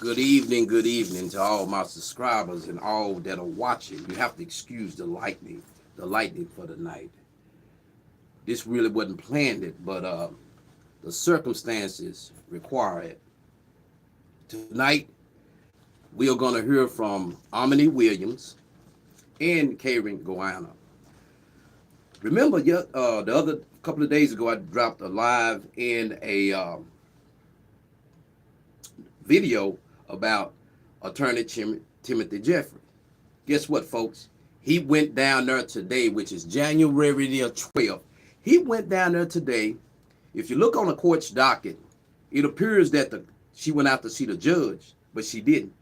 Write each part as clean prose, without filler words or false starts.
Good evening to all my subscribers and all that are watching. You have to excuse the lightning for the night. This really wasn't planned it, but the circumstances require it. Tonight, we are going to hear from OMNI Williams and Karen Goana. Remember, the other couple of days ago, I dropped a live and a video about attorney Timothy Jeffry. Guess what, folks? He went down there today, which is January the 12th. He went down there today. If you look on the court's docket, it appears that she went out to see the judge, but she didn't.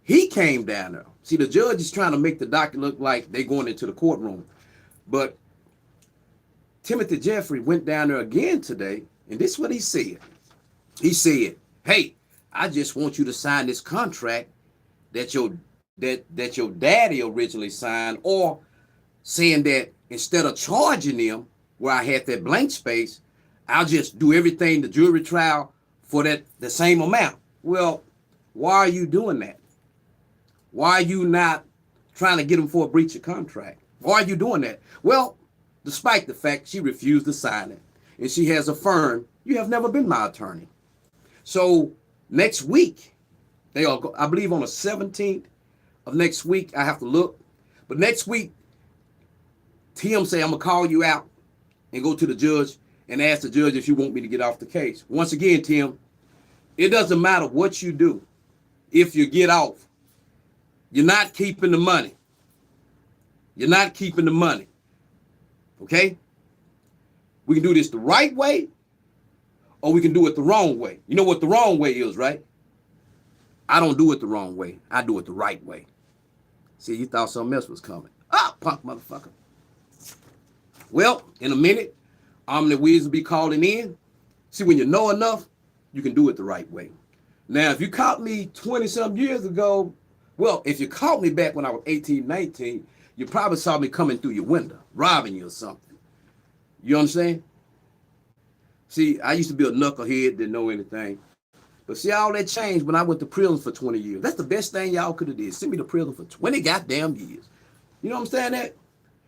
He came down there. See, the judge is trying to make the docket look like they're going into the courtroom. But Timothy Jeffry went down there again today, and this is what he said. He said, hey, I just want you to sign this contract that your daddy originally signed, or saying that instead of charging them where I had that blank space, I'll just do everything, the jury trial, for the same amount. Well, why are you doing that? Why are you not trying to get them for a breach of contract? Why are you doing that? Well, despite the fact she refused to sign it, and she has affirmed, you have never been my attorney. So next week, they are, I believe on the 17th of next week, I have to look. But next week, Tim say, I'm going to call you out and go to the judge and ask the judge if you want me to get off the case. Once again, Tim, it doesn't matter what you do. If you get off, you're not keeping the money. You're not keeping the money. Okay? We can do this the right way, or we can do it the wrong way. You know what the wrong way is, right? I don't do it the wrong way. I do it the right way. See, you thought something else was coming. Ah, punk motherfucker. Well, in a minute, OMNI Williams will be calling in. See, when you know enough, you can do it the right way. Now, if you caught me 20-some years ago, well, if you caught me back when I was 18, 19, you probably saw me coming through your window, robbing you or something. You understand? See, I used to be a knucklehead, didn't know anything. But see, all that changed when I went to prison for 20 years. That's the best thing y'all could have did. Send me to prison for 20 goddamn years. You know what I'm saying? That?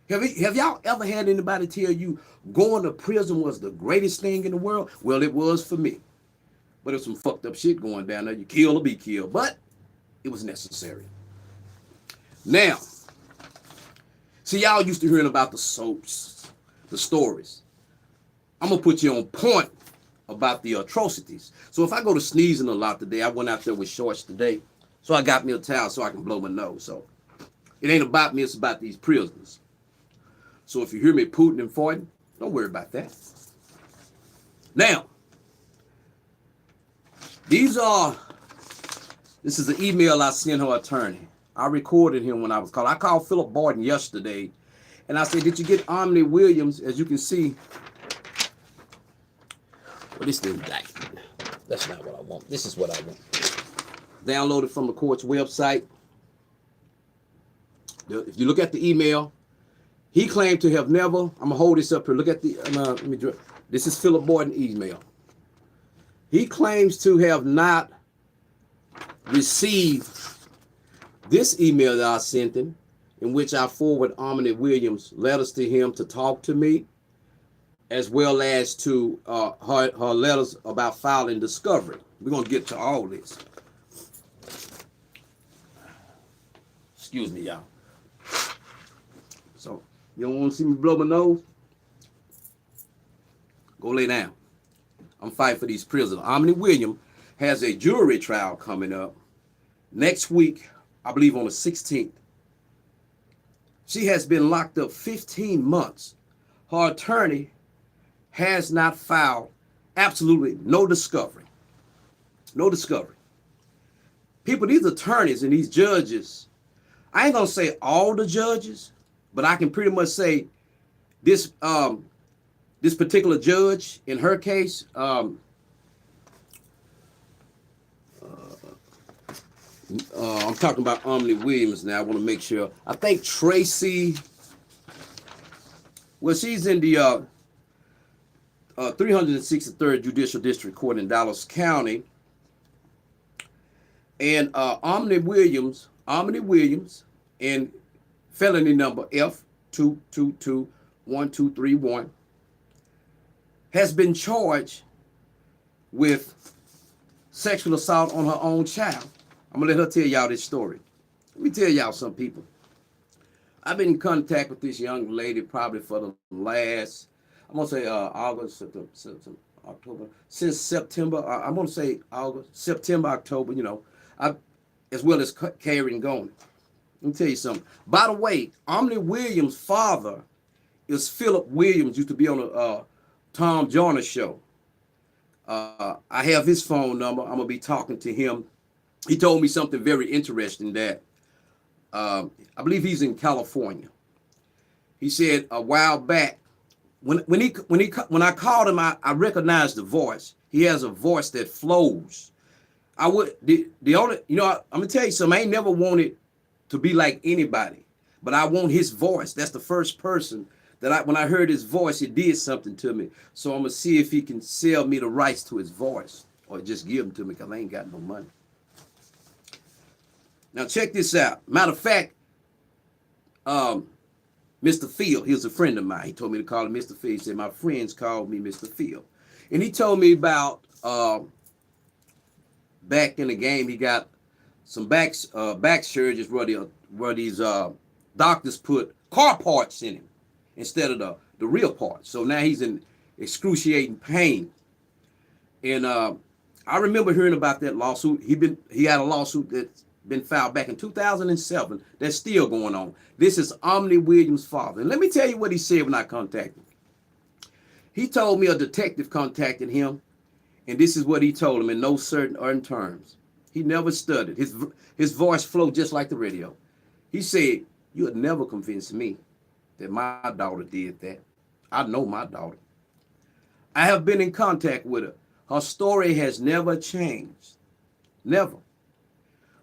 Have y'all ever had anybody tell you going to prison was the greatest thing in the world? Well, it was for me. But there's some fucked up shit going down there. You kill or be killed. But it was necessary. Now, see, y'all used to hearing about the soaps, the stories. I'm going to put you on point about the atrocities. So if I go to sneezing a lot today, I went out there with shorts today. So I got me a towel so I can blow my nose. So it ain't about me, it's about these prisoners. So if you hear me pooting and farting, don't worry about that. Now, this is an email I sent her attorney. I recorded him when I was called. I called Phillip Barton yesterday, and I said, did you get OMNI Williams? As you can see, well, this is the indictment. That's not what I want. This is what I want. Downloaded from the court's website. If you look at the email, he claimed to have never, I'm going to hold this up here. Look at the, this is Phillip Barton email. He claims to have not received this email that I sent him, in which I forward OMNI Williams letters to him to talk to me, as well as to her letters about filing discovery. We're going to get to all this. Excuse me, y'all. So, you don't want to see me blow my nose? Go lay down. I'm fighting for these prisoners. OMNI Williams has a jury trial coming up next week, I believe on the 16th. She has been locked up 15 months. Her attorney has not filed absolutely no discovery. No discovery. People, these attorneys and these judges, I ain't gonna say all the judges, but I can pretty much say this this particular judge in her case, I'm talking about OMNI Williams now. I want to make sure. I think Tracy, well, she's in the 363rd Judicial District Court in Dallas County. And OMNI Williams, and felony number F2221231, has been charged with sexual assault on her own child. I'm gonna let her tell y'all this story. Let me tell y'all some people. I've been in contact with this young lady probably for the last, I'm gonna say August, September, October, since September. I'm gonna say August, September, October. You know, as well as carrying going. Let me tell you something. By the way, OMNI Williams' father is Phillip Williams. Used to be on the Tom Joyner show. I have his phone number. I'm gonna be talking to him. He told me something very interesting that I believe he's in California. He said a while back when I called him, I recognized the voice. He has a voice that flows. I would the only, you know, I'm gonna tell you something. I ain't never wanted to be like anybody, but I want his voice. That's the first person that when I heard his voice, it did something to me. So I'm gonna see if he can sell me the rights to his voice or just give them to me, because I ain't got no money. Now check this out. Matter of fact, Mr. Phil, he was a friend of mine. He told me to call him Mr. Phil. He said, my friends called me Mr. Phil. And he told me about back in the game, he got some back surgeries where these doctors put car parts in him instead of the real parts. So now he's in excruciating pain. And I remember hearing about that lawsuit. He had a lawsuit that's been filed back in 2007 that's still going on. This is OMNI Williams' father. And let me tell you what he said when I contacted him. He told me a detective contacted him, and this is what he told him in no certain terms. He never stuttered. His voice flowed just like the radio. He said, you would never convince me that my daughter did that. I know my daughter. I have been in contact with her. Her story has never changed. Never.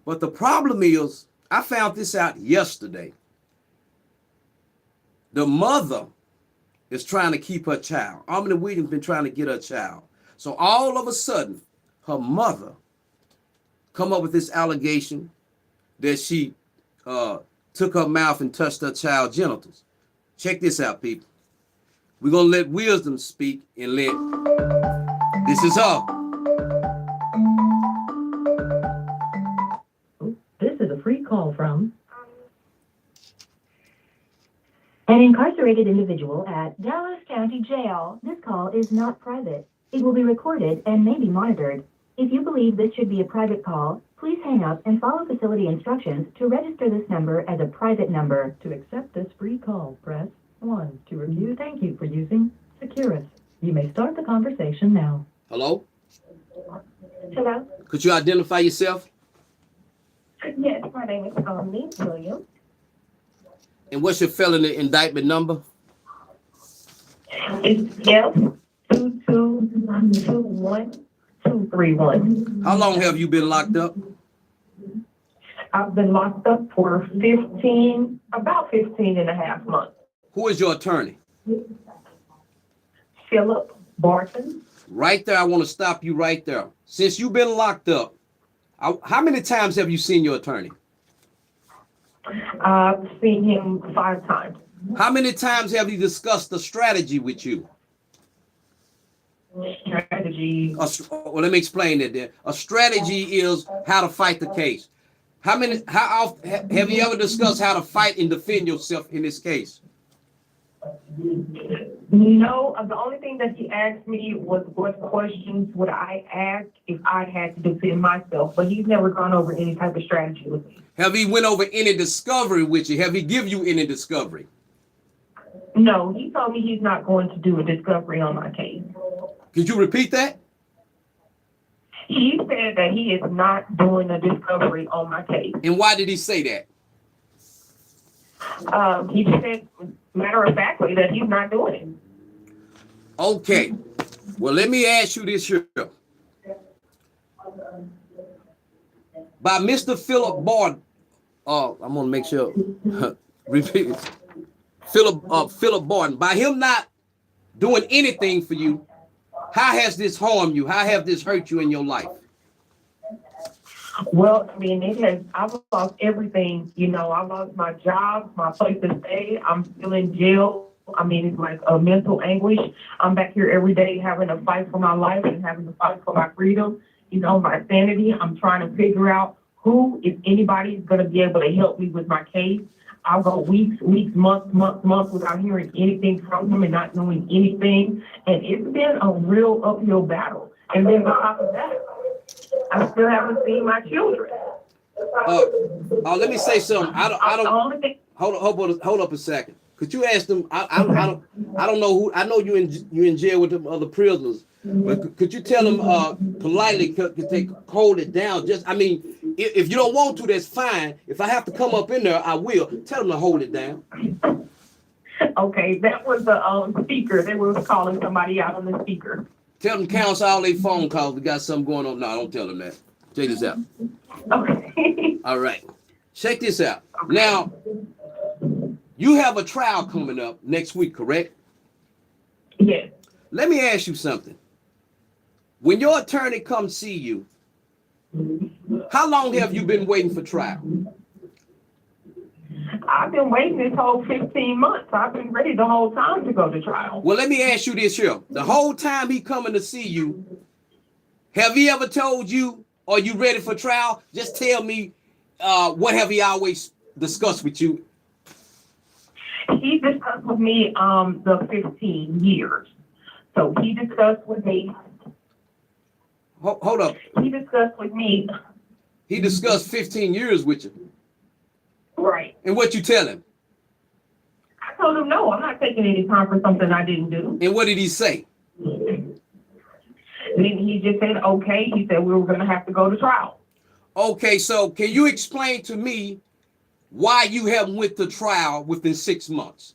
But the problem is, I found this out yesterday. The mother is trying to keep her child. OMNI Williams been trying to get her child. So all of a sudden, her mother come up with this allegation that she took her mouth and touched her child's genitals. Check this out, people. We're going to let wisdom speak and this is her. This is a free call from an incarcerated individual at Dallas County Jail. This call is not private. It will be recorded and may be monitored. If you believe this should be a private call, please hang up and follow facility instructions to register this number as a private number. To accept this free call, press 1. To review, thank you for using Securus. You may start the conversation now. Hello? Hello? Could you identify yourself? Yes, my name is OMNI Williams. And what's your felony indictment number? It's F2221231. How long have you been locked up? I've been locked up for about 15 and a half months. Who is your attorney? Phillip Barton. Right there, I want to stop you right there. Since you've been locked up, how many times have you seen your attorney? I've seen him 5 times. How many times have you discussed the strategy with you? Strategy. Well, let me explain it then. A strategy is how to fight the case. How often have you ever discussed how to fight and defend yourself in this case? No, the only thing that he asked me was what questions would I ask if I had to defend myself, but he's never gone over any type of strategy with me. Have he went over any discovery with you? Have he give you any discovery? No, he told me he's not going to do a discovery on my case. Could you repeat that? He said that he is not doing a discovery on my case. And why did he say that? He said, matter of factly, that he's not doing it. Okay. Well, let me ask you this here. By Mr. Phillip Barton, I'm going to make sure, repeat it. Phillip Barton, by him not doing anything for you, how has this harmed you? How have this hurt you in your life? Well, I mean, I've lost everything. You know, I lost my job, my place to stay. I'm still in jail. I mean, it's like a mental anguish. I'm back here every day having to fight for my life and having to fight for my freedom, you know, my sanity. I'm trying to figure out who, if anybody, is going to be able to help me with my case. I'll go weeks, months without hearing anything from him and not knowing anything. And it's been a real uphill battle. And then on top of that, I still haven't seen my children. Let me say something. Hold up a second. Could you ask them? I don't know who. I know you in jail with them other prisoners, but could you tell them politely? Could they hold it down? Just, I mean, if you don't want to, that's fine. If I have to come up in there, I will. Tell them to hold it down. Okay, that was the speaker. They were calling somebody out on the speaker. Tell them cancel all their phone calls. We got something going on. No, don't tell them that. Check this out. Okay. All right. Check this out. Okay. Now, you have a trial coming up next week, correct? Yes. Let me ask you something. When your attorney comes see you, how long have you been waiting for trial? I've been waiting this whole 15 months. I've been ready the whole time to go to trial. Well, let me ask you this here. The whole time he coming to see you, have he ever told you, are you ready for trial? Just tell me, what have he always discussed with you? He discussed with me the 15 years. So he discussed with me. Hold up. He discussed with me. He discussed 15 years with you. Right. And what you tell him? I told him, no, I'm not taking any time for something I didn't do. And what did he say? Then he just said, okay. He said we were going to have to go to trial. Okay, so can you explain to me why you haven't went to trial within 6 months?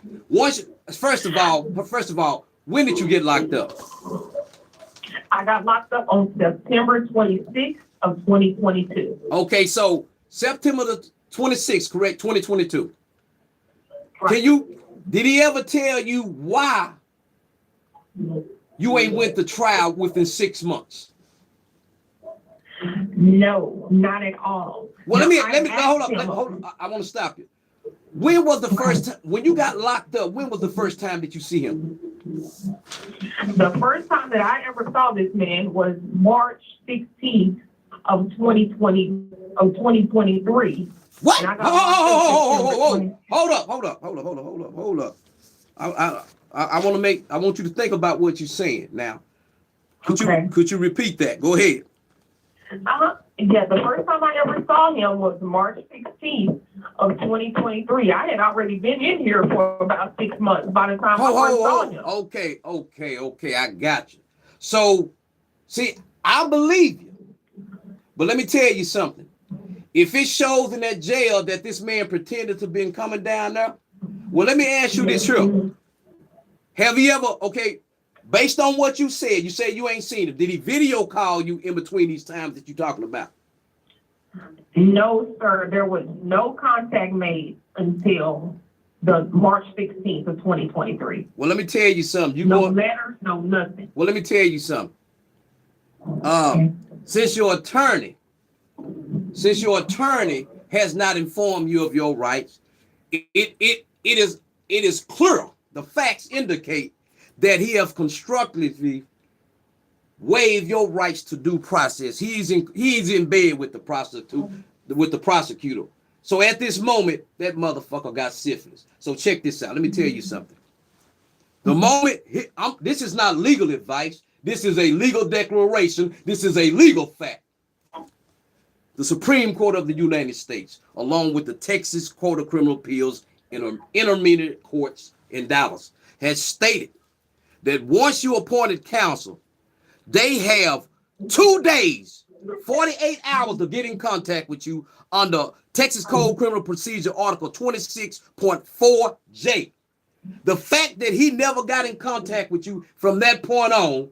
First of all, when did you get locked up? I got locked up on September 26th of 2022. Okay, so September the 26th, correct? 2022. Right. Did he ever tell you why you ain't went to trial within 6 months? No, not at all. Well, hold up. I want to stop you. When was the first time, when you got locked up, when was the first time that you see him? The first time that I ever saw this man was March 16th of 2023. What? Hold up. I want you to think about what you're saying now. Could you repeat that? Go ahead. Yeah, the first time I ever saw him was March 16th of 2023. I had already been in here for about 6 months by the time I first saw him. Okay, I got you. So, see, I believe you. But let me tell you something. If it shows in that jail that this man pretended to be coming down there, well, let me ask you this here. Have you ever, based on what you said you ain't seen him. Did he video call you in between these times that you're talking about? No, sir. There was no contact made until the March 16th of 2023. Well, let me tell you something. No letters, no nothing. Well, let me tell you something. Since your attorney has not informed you of your rights, it is clear. The facts indicate that he has constructively waived your rights to due process. He's in bed with the prosecutor. So at this moment, that motherfucker got syphilis. So check this out. Let me tell you something. The moment this is not legal advice. This is a legal declaration. This is a legal fact. The Supreme Court of the United States, along with the Texas Court of Criminal Appeals and intermediate courts in Dallas, has stated that once you appointed counsel, they have 2 days, 48 hours to get in contact with you under Texas Code Criminal Procedure Article 26.4J. The fact that he never got in contact with you from that point on,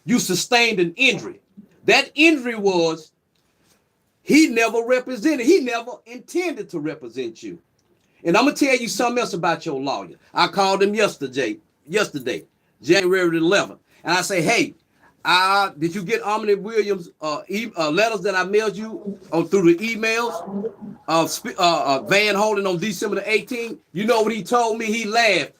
you sustained an injury. That injury was he never intended to represent you. And I'm going to tell you something else about your lawyer. I called him yesterday, January 11th. And I say, hey, Did you get OMNI Williams letters that I mailed you through the emails of Van Holding on December the 18th? You know what he told me? He laughed.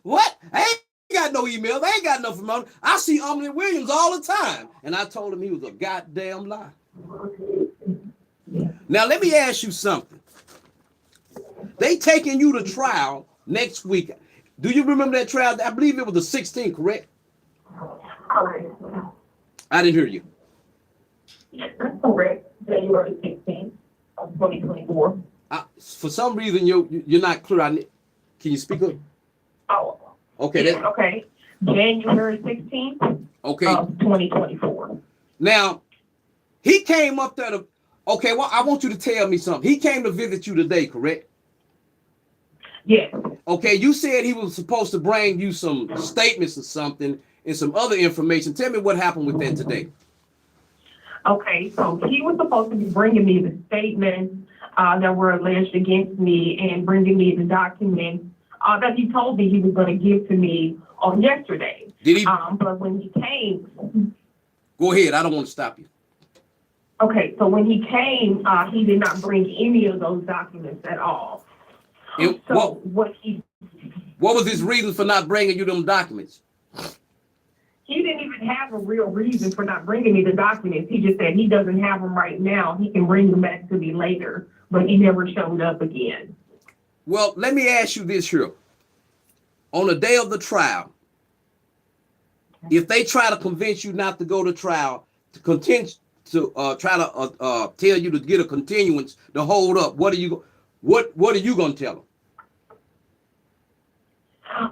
What? I ain't got no emails. I ain't got nothing from him. I see OMNI Williams all the time. And I told him he was a goddamn lie. Now, let me ask you something. They taking you to trial next week. Do you remember that trial? I believe it was the 16th, correct? I didn't hear you. That's correct. January 16th of 2024. For some reason, you're not clear. Can you speak up? Oh. Okay. Yeah, okay. January 16th okay. of 2024. Now, he came up there to, okay, well, I want you to tell me something. He came to visit you today, correct? Yes. Okay, you said he was supposed to bring you some statements or something and some other information. Tell me what happened with that today. Okay, so he was supposed to be bringing me the statements that were alleged against me and bringing me the documents that he told me he was going to give to me on yesterday. Did he? But when he came... Go ahead, I don't want to stop you. Okay, so when he came, he did not bring any of those documents at all. What was his reason for not bringing you them documents? He didn't even have a real reason for not bringing me the documents. He just said he doesn't have them right now. He can bring them back to me later, but he never showed up again. Well, let me ask you this here. On the day of the trial, if they try to convince you not to go to trial, to continue to try to tell you to get a continuance to hold up, what are you going to tell them?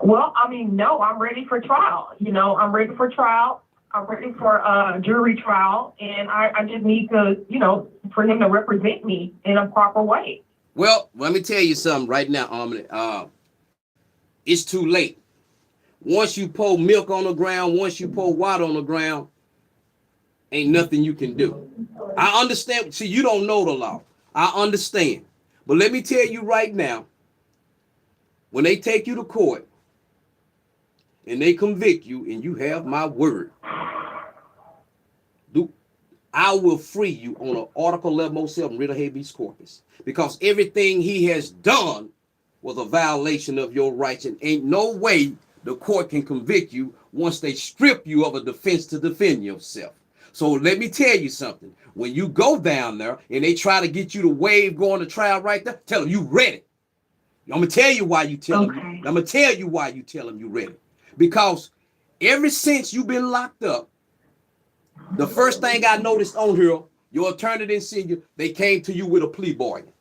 Well, I mean, no, I'm ready for trial. You know, I'm ready for trial. I'm ready for a jury trial, and I just need to, you know, for him to represent me in a proper way. Well, let me tell you something right now, OMNI. It's too late. Once you pour milk on the ground, once you pour water on the ground, ain't nothing you can do. I understand. See, you don't know the law. I understand. But let me tell you right now, when they take you to court and they convict you and you have my word, I will free you on an Article 1107 writ of habeas corpus, because everything he has done was a violation of your rights, and ain't no way the court can convict you once they strip you of a defense to defend yourself. So let me tell you something. When you go down there and they try to get you to waive going to trial right there, tell them you ready. I'm going to tell you why you tell them. I'm going to tell you why you tell them you ready. Because ever since you've been locked up, the first thing I noticed on here, your attorney didn't see you, they came to you with a plea bargain.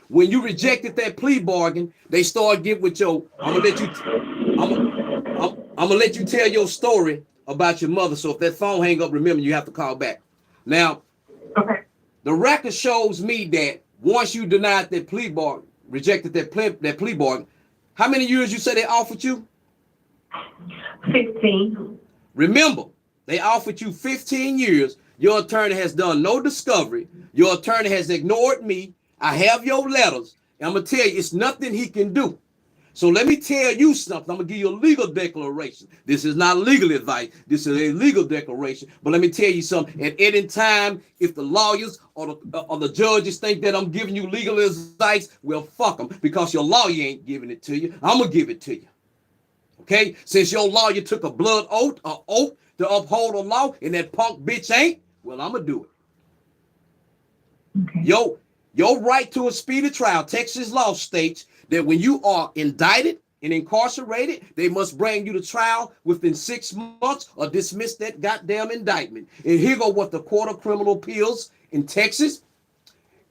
When you rejected that plea bargain, they started getting with your, I'm gonna let you tell your story about your mother. So if that phone hang up, remember you have to call back. Now, the record shows me that once you denied that plea bargain, rejected that plea bargain, how many years you said they offered you? 15. Remember, they offered you 15 years. Your attorney has done no discovery. Your attorney has ignored me. I have your letters. And I'm going to tell you, it's nothing he can do. So let me tell you something. I'm going to give you a legal declaration. This is not legal advice. This is a legal declaration. But let me tell you something. At any time, if the lawyers or the judges think that I'm giving you legal advice, well, fuck them, because your lawyer ain't giving it to you. I'm going to give it to you. Okay? Since your lawyer took a blood oath, to uphold the law, and that punk bitch ain't, well, I'm going to do it. Okay. Your right to a speedy trial, Texas law states that when you are indicted and incarcerated, they must bring you to trial within 6 months or dismiss that goddamn indictment. And here go what the Court of Criminal Appeals in Texas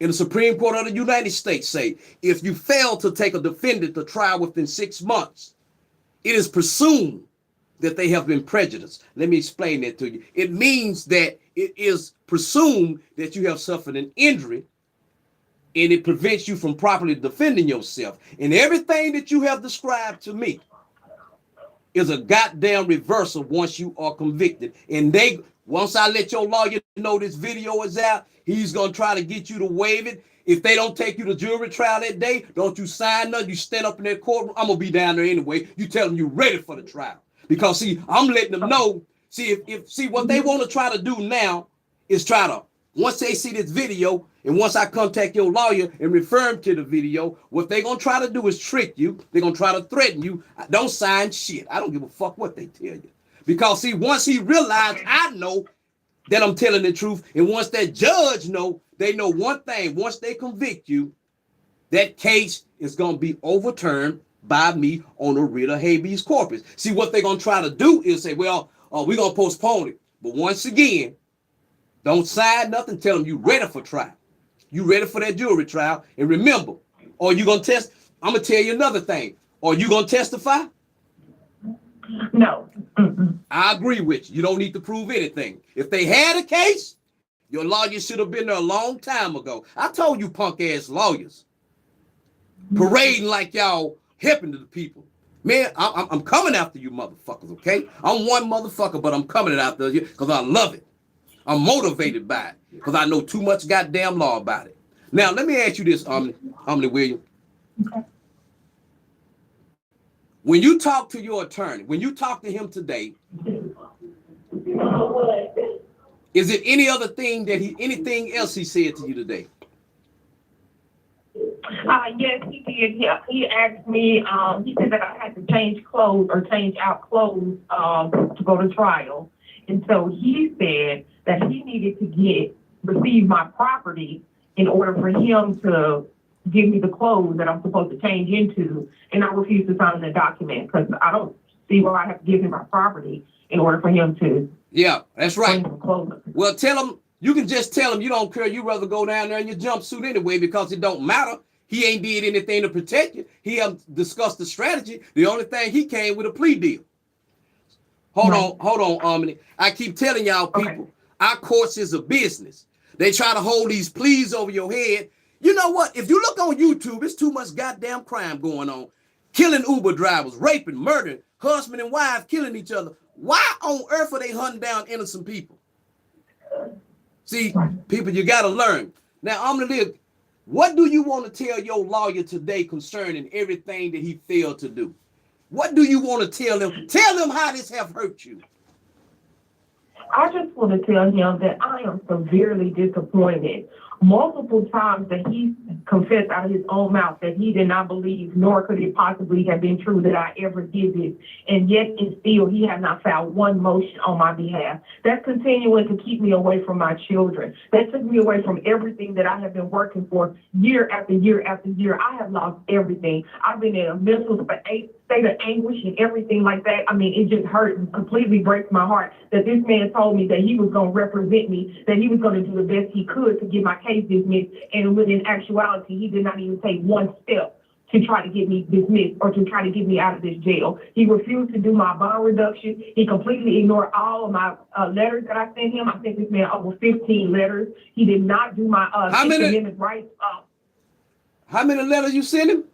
and the Supreme Court of the United States say. If you fail to take a defendant to trial within 6 months, it is presumed that they have been prejudiced. Let me explain that to you. It means that it is presumed that you have suffered an injury, and it prevents you from properly defending yourself. And everything that you have described to me is a goddamn reversal once you are convicted. And once I let your lawyer know this video is out, he's going to try to get you to waive it. If they don't take you to jury trial that day, don't you sign nothing. You stand up in that courtroom. I'm going to be down there anyway. You tell them you're ready for the trial. Because, see, I'm letting them know, See what they want to try to do now is try to, once they see this video and once I contact your lawyer and refer them to the video, what they're going to try to do is trick you. They're going to try to threaten you. Don't sign shit. I don't give a fuck what they tell you. Because see, once he realized I know that I'm telling the truth, and once that judge know, they know one thing. Once they convict you, that case is going to be overturned by me on a writ of habeas corpus. See, what they're going to try to do is say, well, we're going to postpone it. But once again, don't sign nothing. Tell them you ready for trial. You ready for that jury trial. And remember, are you going to test? I'm going to tell you another thing. Are you going to testify? No. I agree with you. You don't need to prove anything. If they had a case, your lawyer should have been there a long time ago. I told you punk ass lawyers parading like y'all helping to the people. Man, I'm coming after you motherfuckers, okay? I'm one motherfucker, but I'm coming after you because I love it. I'm motivated by it because I know too much goddamn law about it. Now, let me ask you this, OMNI Williams. Okay. When you talk to your attorney, when you talk to him today, is it any other thing that anything else he said to you today? Yes, he did. He asked me, he said that I had to change clothes or change out clothes to go to trial. And so he said that he needed to receive my property in order for him to give me the clothes that I'm supposed to change into. And I refused to sign the document because I don't see why I have to give him my property in order for him to. Yeah, that's right. Clothes. Well, tell him, you can just tell him you don't care. You'd rather go down there in your jumpsuit anyway because it don't matter. He ain't did anything to protect you. He discussed the strategy. The only thing he came with a plea deal. Hold on, OMNI. I keep telling y'all people, our courts is a business. They try to hold these pleas over your head. You know what? If you look on YouTube, it's too much goddamn crime going on. Killing Uber drivers, raping, murdering, husband and wife killing each other. Why on earth are they hunting down innocent people? See, people, you got to learn. Now, OMNI, what do you want to tell your lawyer today concerning everything that he failed to do? What do you want to tell him? Tell him how this have hurt you. I just want to tell him that I am severely disappointed. Multiple times that he confessed out of his own mouth that he did not believe, nor could it possibly have been true that I ever did this. And yet and still, he has not filed one motion on my behalf. That's continuing to keep me away from my children. That took me away from everything that I have been working for year after year after year. I have lost everything. I've been in a mental state of anguish and everything like that. I mean, it just hurt and completely breaks my heart that this man told me that he was going to represent me, that he was going to do the best he could to get my case dismissed, and when in actuality, he did not even take one step to try to get me dismissed or to try to get me out of this jail. He refused to do my bond reduction. He completely ignored all of my letters that I sent him. I sent this man over 15 letters. He did not do my Amendment rights. How many letters you sent him?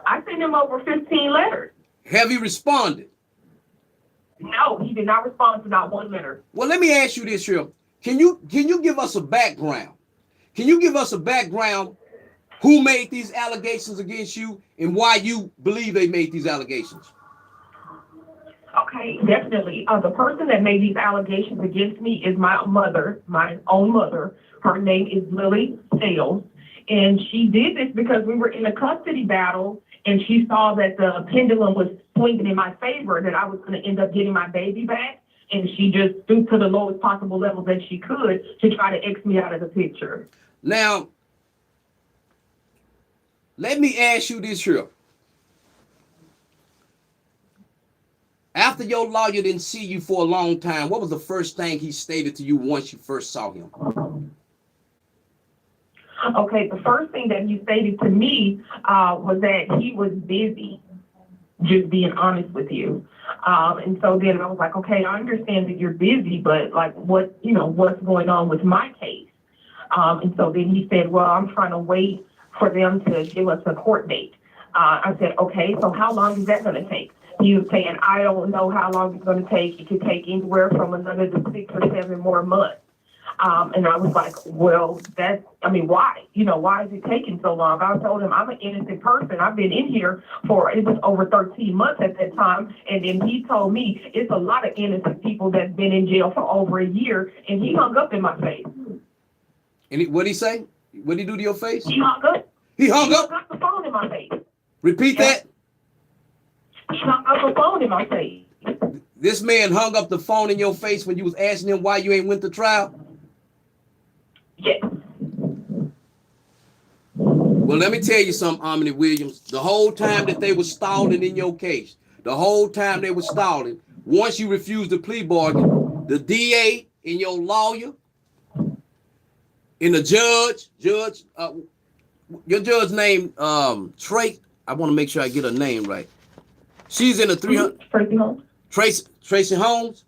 I sent him over 15 letters. Have he responded? No, he did not respond to not one letter. Well, let me ask you this here. Can you give us a background? Can you give us a background who made these allegations against you and why you believe they made these allegations? Okay, definitely. The person that made these allegations against me is my mother, my own mother. Her name is Lily Sales. And she did this because we were in a custody battle and she saw that the pendulum was swinging in my favor, that I was going to end up getting my baby back. And she just stooped to the lowest possible level that she could to try to X me out of the picture. Now, let me ask you this here. After your lawyer didn't see you for a long time, what was the first thing he stated to you once you first saw him? Okay, the first thing that he stated to me was that he was busy, just being honest with you. And so then I was like, okay, I understand that you're busy, but like what's going on with my case? And so then he said, well, I'm trying to wait for them to give us a court date. I said, okay, so how long is that going to take? He was saying, I don't know how long it's going to take. It could take anywhere from another 6 or 7 more months. And I was like, well, why? Why is it taking so long? I told him I'm an innocent person. I've been in here it was over 13 months at that time. And then he told me it's a lot of innocent people that's been in jail for over a year. And he hung up in my face. And what'd he say? What'd he do to your face? He hung up. He hung up? He hung up the phone in my face. Repeat that. He hung up the phone in my face. This man hung up the phone in your face when you was asking him why you ain't went to trial? Yes. Well, let me tell you something, OMNI Williams. The whole time that they were stalling in your case, the whole time they were stalling, once you refused the plea bargain, the DA and your lawyer and the judge, your judge named Tracy. I want to make sure I get her name right. She's in the 300. Tracy Holmes. Tracy Holmes?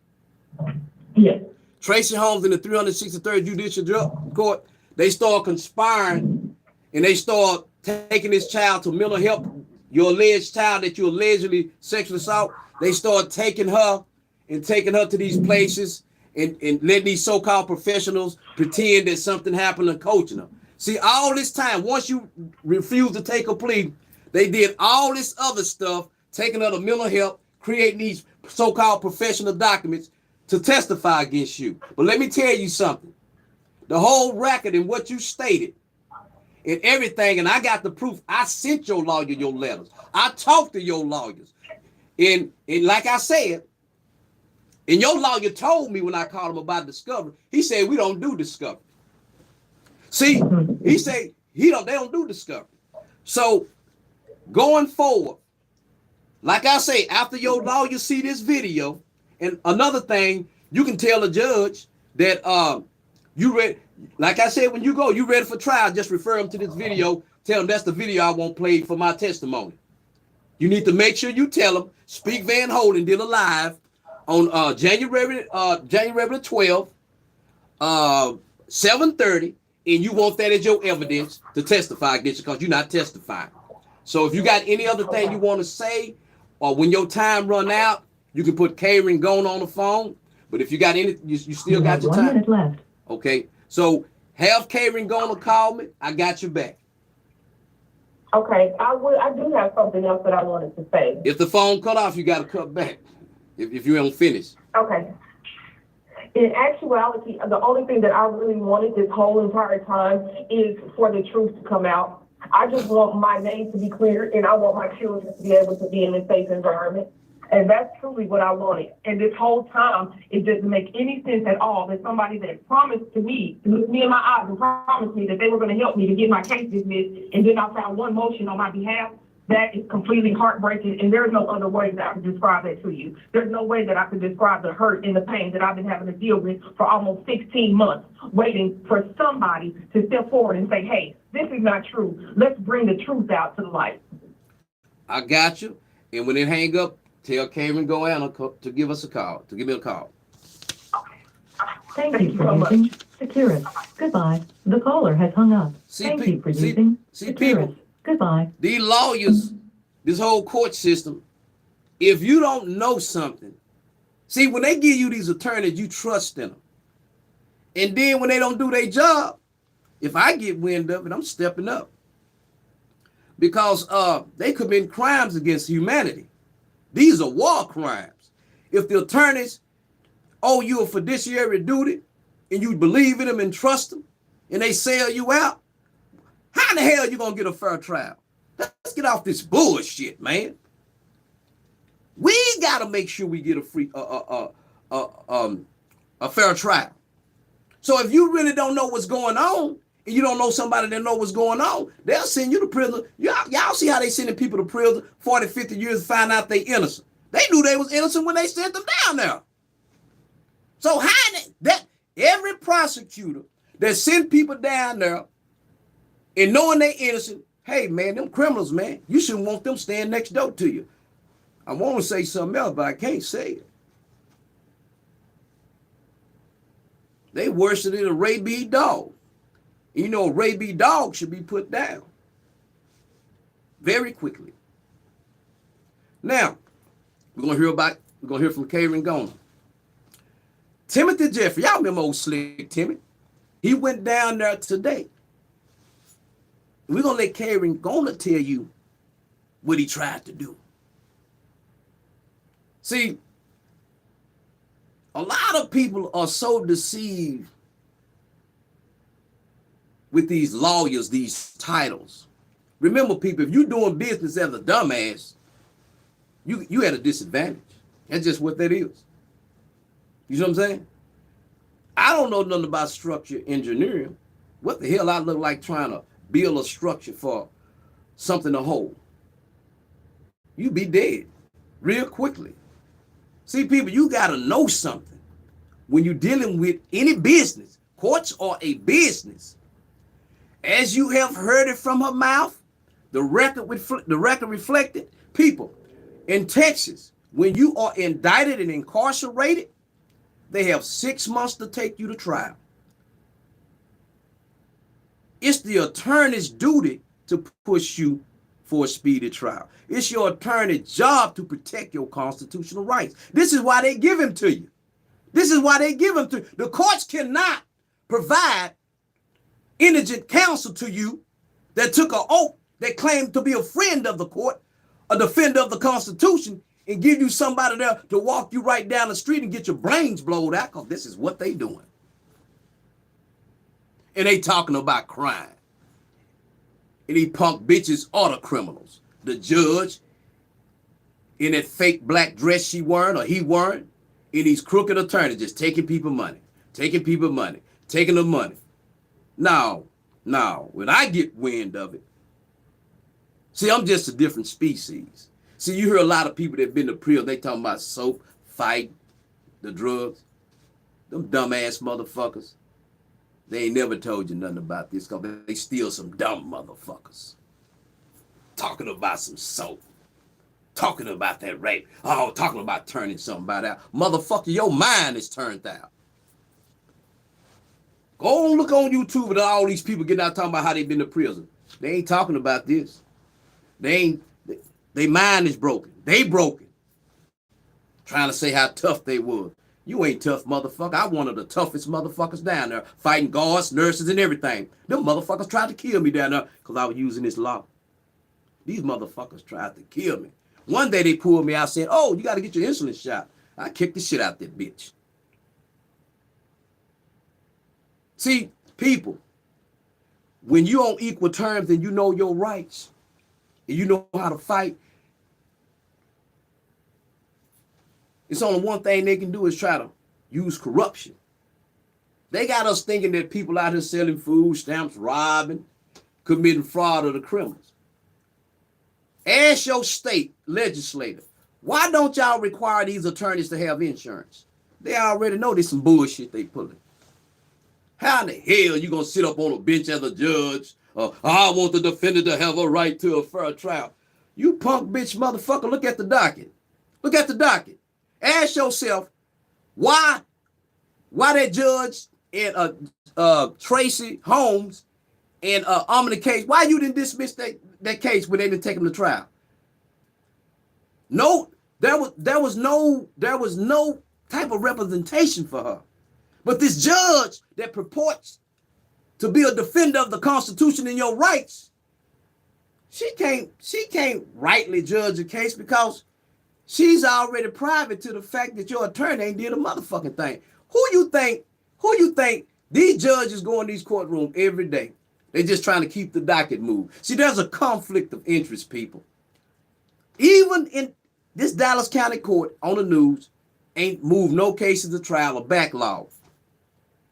Yes. Tracy Holmes in the 363rd Judicial Court, they start conspiring and they start taking this child to mental health, your alleged child that you allegedly sexually assault. They start taking her to these places and letting these so-called professionals pretend that something happened and coaching them. See, all this time, once you refuse to take a plea, they did all this other stuff, taking her to mental health, creating these so-called professional documents to testify against you. But let me tell you something. The whole record and what you stated and everything, and I got the proof. I sent your lawyer your letters. I talked to your lawyers. And like I said, and your lawyer told me when I called him about discovery, he said, we don't do discovery. See, he said, they don't do discovery. So going forward, like I say, after your lawyer see this video, and another thing, you can tell the judge that you read, like I said, when you go, you ready for trial, just refer them to this video. Tell them that's the video I want played for my testimony. You need to make sure you tell them Speak Van Holden did a live on January the 12th, 7:30, and you want that as your evidence to testify against you because you're not testifying. So if you got any other thing you want to say, or when your time run out, you can put Karen Gone on the phone. But if you got any, you still got your time. 1 minute left. Okay. So have Karen Gone call me. I got your back. Okay, I do have something else that I wanted to say. If the phone cut off, you got to cut back. If you don't finish. Okay. In actuality, the only thing that I really wanted this whole entire time is for the truth to come out. I just want my name to be clear, and I want my children to be able to be in a safe environment. And that's truly what I wanted. And this whole time, it doesn't make any sense at all that somebody that promised to me, to look me in my eyes and promised me that they were going to help me to get my case dismissed, and then I found one motion on my behalf. That is completely heartbreaking, and there's no other way that I can describe that to you. There's no way that I can describe the hurt and the pain that I've been having to deal with for almost 16 months, waiting for somebody to step forward and say, hey, this is not true. Let's bring the truth out to the light. I got you. And when it hang up, tell Karen Goanna to give us a call, to give me a call. Thank you for using Securus. Goodbye. The caller has hung up. Thank you for using Securus. Goodbye. These lawyers, this whole court system, if you don't know something, see, when they give you these attorneys, you trust in them. And then when they don't do their job, if I get wind of it, I'm stepping up. Because they commit crimes against humanity. These are war crimes. If the attorneys owe you a fiduciary duty and you believe in them and trust them and they sell you out, how in the hell are you going to get a fair trial? Let's get off this bullshit, man. We got to make sure we get a fair trial. So if you really don't know what's going on and you don't know somebody that know what's going on, they'll send you to prison. Y'all see how they sending people to prison 40, 50 years to find out they innocent. They knew they was innocent when they sent them down there. So how that every prosecutor that send people down there and knowing they innocent, hey man, them criminals, man, you shouldn't want them staying next door to you. I want to say something else, but I can't say it. They worse than a rabid dog. And you know, a rabid dog should be put down very quickly. Now, we're gonna hear from Karen Gone. Timothy Jeffry, y'all remember old Slick Timmy? He went down there today. We're going to let Karen gonna tell you what he tried to do. See, a lot of people are so deceived with these lawyers, these titles. Remember, people, if you're doing business as a dumbass, you at a disadvantage. That's just what that is. You know what I'm saying? I don't know nothing about structure engineering. What the hell I look like trying to build a structure for something to hold? You be dead real quickly. See, people, you got to know something. When you're dealing with any business, courts are a business. As you have heard it from her mouth, the record reflected, people, in Texas, when you are indicted and incarcerated, they have 6 months to take you to trial. It's the attorney's duty to push you for a speedy trial. It's your attorney's job to protect your constitutional rights. This is why they give him to you. This is why they give him to you. The courts cannot provide indigent counsel to you that took an oath, that claimed to be a friend of the court, a defender of the Constitution, and give you somebody there to walk you right down the street and get your brains blown out, because this is what they doing. And they talking about crime. And these punk bitches are the criminals. The judge in that fake black dress she wearing or he wearing, and these crooked attorneys just taking people money, taking the money. Now, when I get wind of it, see, I'm just a different species. See, you hear a lot of people that been to prison, they talking about soap, fight, the drugs. Them dumbass motherfuckers. They ain't never told you nothing about this because they still some dumb motherfuckers. Talking about some soap. Talking about that rape. Oh, talking about turning somebody out. Motherfucker, your mind is turned out. Go and look on YouTube at all these people getting out talking about how they been to prison. They ain't talking about this. They mind is broken. They broken. Trying to say how tough they were. You ain't tough, motherfucker. I one of the toughest motherfuckers down there, fighting guards, nurses, and everything. Them motherfuckers tried to kill me down there because I was using this law. These motherfuckers tried to kill me. One day they pulled me out saying, oh, you got to get your insulin shot. I kicked the shit out that bitch. See, people, when you're on equal terms and you know your rights, and you know how to fight, it's only one thing they can do is try to use corruption. They got us thinking that people out here selling food stamps, robbing, committing fraud are the criminals. Ask your state legislator, why don't y'all require these attorneys to have insurance? They already know there's some bullshit they pulling. How in the hell you gonna sit up on a bench as a judge? I want the defendant to have a right to a fair trial. You punk bitch motherfucker, look at the docket. Look at the docket. Ask yourself, why that judge in Tracy Holmes and OMNI case, why you didn't dismiss that case when they didn't take him to trial? No, there was no type of representation for her. But this judge that purports to be a defender of the Constitution and your rights, she can't rightly judge a case because she's already private to the fact that your attorney ain't did a motherfucking thing. Who you think these judges go in these courtrooms every day? They just trying to keep the docket moved. See, there's a conflict of interest, people. Even in this Dallas County court on the news ain't moved no cases to trial or backlog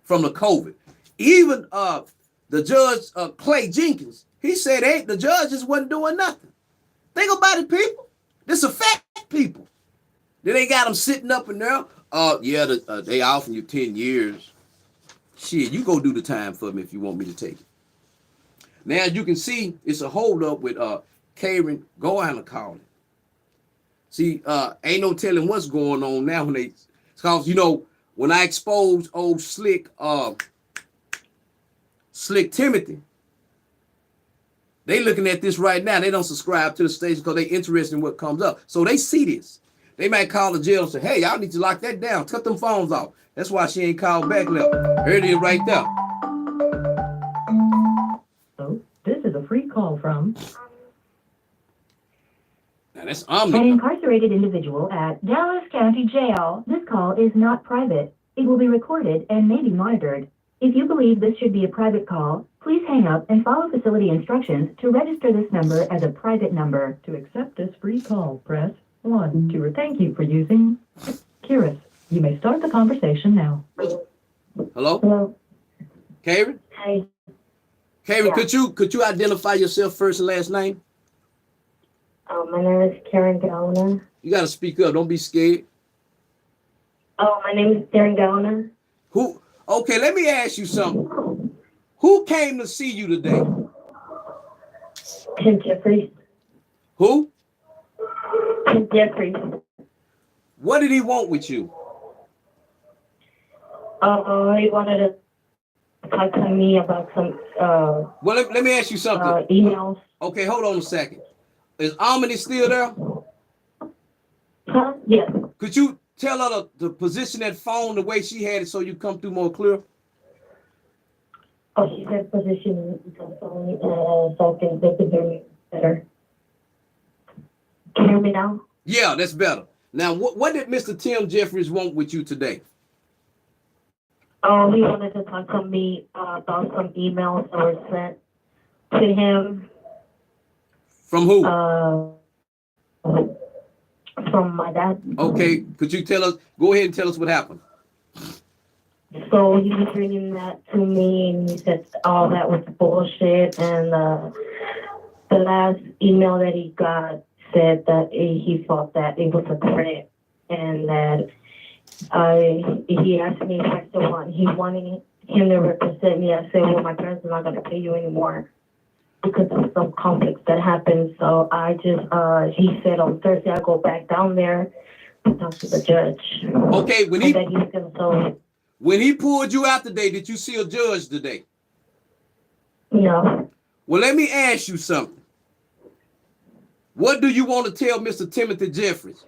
from the COVID. Even the judge, Clay Jenkins, he said, hey, the judges wasn't doing nothing. Think about it, people. This affect people. Then they got them sitting up in there. They offering you 10 years. Shit, you go do the time for me if you want me to take it. Now, you can see it's a holdup with Karen Goiner calling. See, ain't no telling what's going on now because, you know, when I exposed old Slick Timothy, they looking at this right now. They don't subscribe to the station because they interested in what comes up. So they see this. They might call the jail and say, hey, y'all need to lock that down. Cut them phones off. That's why she ain't called back left. Here it is right there. from Now that's an OMNI. incarcerated individual at Dallas County Jail. This call is not private. It will be recorded and may be monitored. If you believe this should be a private call, please hang up and follow facility instructions to register this number as a private number. To accept this free call, press 1. Thank you for using Kiris. You may start the conversation now. Hello? Hello. Karen? Hi. Karen, Yeah. could you identify yourself first and last name? My name is Karen Gaona. You gotta speak up, don't be scared. Oh, my name is Karen Gaona. Who okay, let me ask you something. Who came to see you today? Tim Jeffry. Who? Tim Jeffry. What did he want with you? He wanted to talk to me about some Well, let me ask you something. emails. Okay, hold on a second. Is OMNI still there? Huh? Yes. Could you tell her to position that phone the way she had it so you come through more clear? Oh, she said position the phone so they can hear me better. Can you hear me now? Yeah, that's better. Now, what did Mr. Tim Jeffries want with you today? Oh, he wanted to talk to me about some emails that were sent to him. From who? From my dad. Okay, could you tell us, go ahead and tell us what happened. So he was reading that to me, and he said all that was bullshit. And the last email that he got said that he thought that it was a threat, and that he asked me if I still wanted him to represent me. I said, well, my parents are not going to pay you anymore because of some conflicts that happened. So I just, he said on Thursday I'll go back down there to talk to the judge. Okay, when he pulled you out today, did you see a judge today? No. Well, let me ask you something. What do you want to tell Mr. Timothy Jeffries?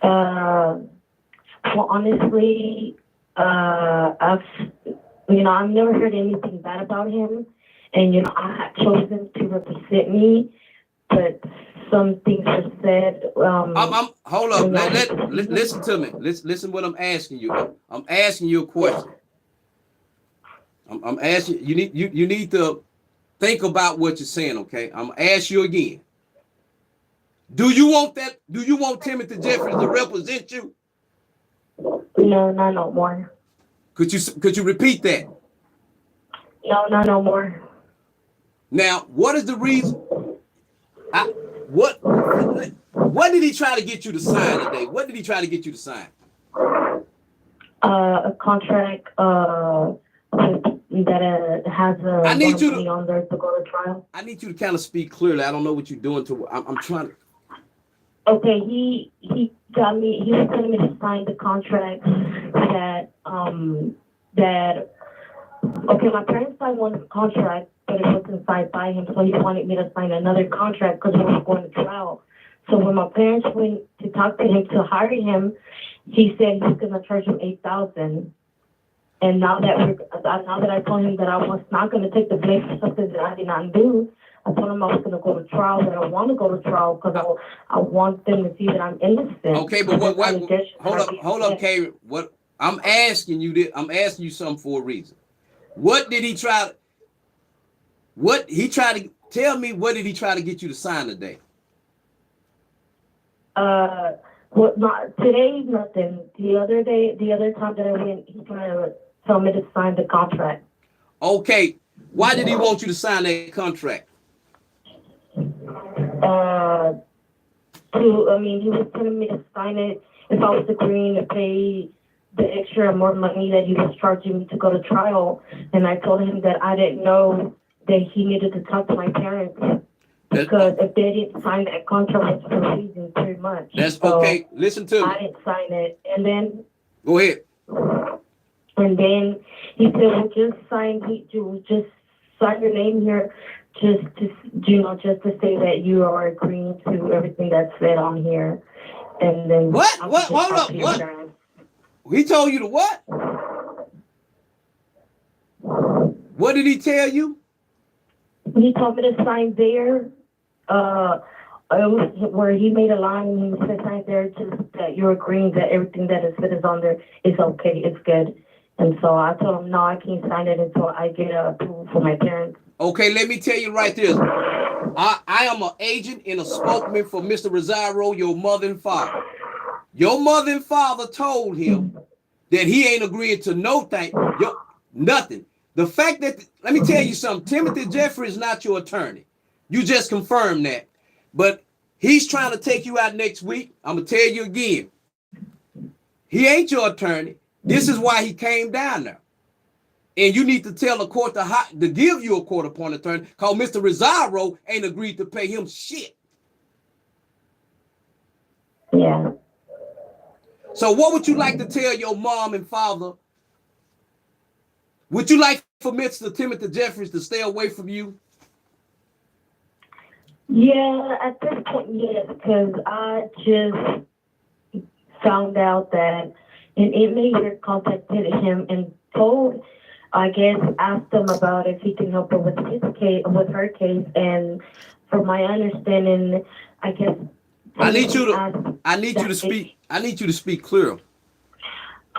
Well, honestly, I've never heard anything bad about him, and I have chosen to represent me, but some things are said. Hold up. Listen to me. Listen what I'm asking you. I'm asking you a question. I'm asking you need to think about what you're saying, okay? I'm gonna ask you again. Do you want Timothy Jeffries to represent you? No, not no more. Could you repeat that? No, not no more. Now, what is the reason? What did he try to get you to sign today? What did he try to get you to sign? A contract that has money on there to go to trial. I need you to kind of speak clearly. I don't know what you're doing I'm trying to. Okay, he was telling me to sign the contract my parents signed one contract, but it wasn't signed by him, so he wanted me to sign another contract because we were going to trial. So when my parents went to talk to him to hire him, he said he was going to charge him $8,000. And now that I told him that I was not going to take the blame for something that I did not do, I told him I was going to go to trial. That I want to go to trial because I want them to see that I'm innocent. Okay, but hold up, Karen. What I'm asking you this, I'm asking you something for a reason. What did he try? Tell me what did he try to get you to sign today? Today nothing. The other time that I went, he tried to tell me to sign the contract. Okay, why did he want you to sign that contract? He was telling me to sign it if I was agreeing to pay the extra more money that he was charging me to go to trial. And I told him that I didn't know that he needed to talk to my parents because if they didn't sign that contract, it's for a reason, pretty much. That's okay. Listen to me. I didn't sign it, and then go ahead. And then he said, "Well, just sign your name here, just to say that you are agreeing to everything that's said on here." And then what? Hold up. What? He told you to what? What did he tell you? he told me to sign there. It was where he made a line and he said sign there, just that you're agreeing that everything that is on there is okay, it's good. And so I told him, no, I can't sign it until I get approval from my parents. Okay, let me tell you right there. I am an agent and a spokesman for Mr. Rosario, your mother and father. Your mother and father told him that he ain't agreeing to nothing. The fact that, let me tell you something, Timothy Jeffry is not your attorney. You just confirmed that. But he's trying to take you out next week. I'm going to tell you again. He ain't your attorney. This is why he came down there. And you need to tell the court to give you a court-appointed attorney because Mr. Rosario ain't agreed to pay him shit. Yeah. So what would you like to tell your mom and father? Would you like for Mr. Timothy Jeffries to stay away from you? Yeah, at this point, yes, because I just found out that an inmate here contacted him and told, I guess, asked him about if he can help her with his case, with her case, and from my understanding, I guess. I need you to speak clear.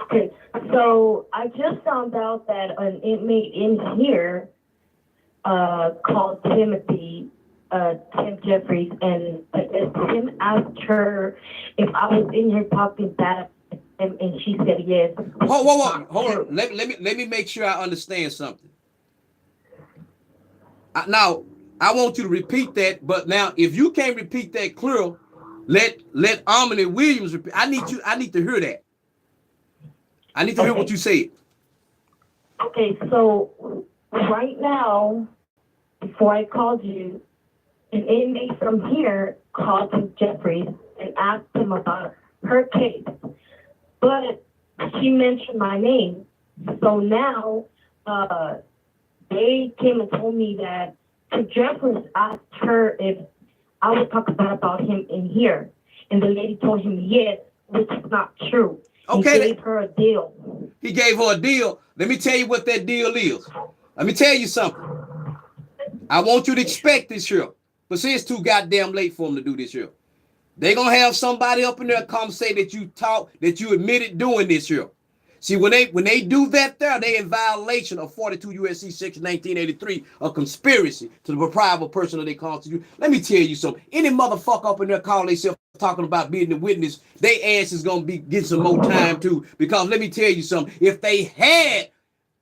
Okay, so I just found out that an inmate in here called Tim Jeffries, and I guess Tim asked her if I was in here talking bad, and she said yes. Hold on. Let me make sure I understand something. Now I want you to repeat that, but now if you can't repeat that clear, let OMNI Williams repeat. I need to hear that. I need to hear what you said. Okay, so right now, before I called you, an inmate from here called Tim Jeffries and asked him about her case, but she mentioned my name. So now they came and told me that Tim Jeffries asked her if I would talk about him in here, and the lady told him yes, which is not true. Okay, he gave her a deal. He gave her a deal. Let me tell you what that deal is. Let me tell you something. I want you to expect this here. But see, it's too goddamn late for them to do this here. They're going to have somebody up in there come say that you admitted doing this here. See, when they do that there, they in violation of 42 U.S.C. Section 1983, a conspiracy to deprive a person of their constitution. Let me tell you something. Any motherfucker up in there calling themselves talking about being the witness, they ass is going to be getting some more time too. Because let me tell you something. If they had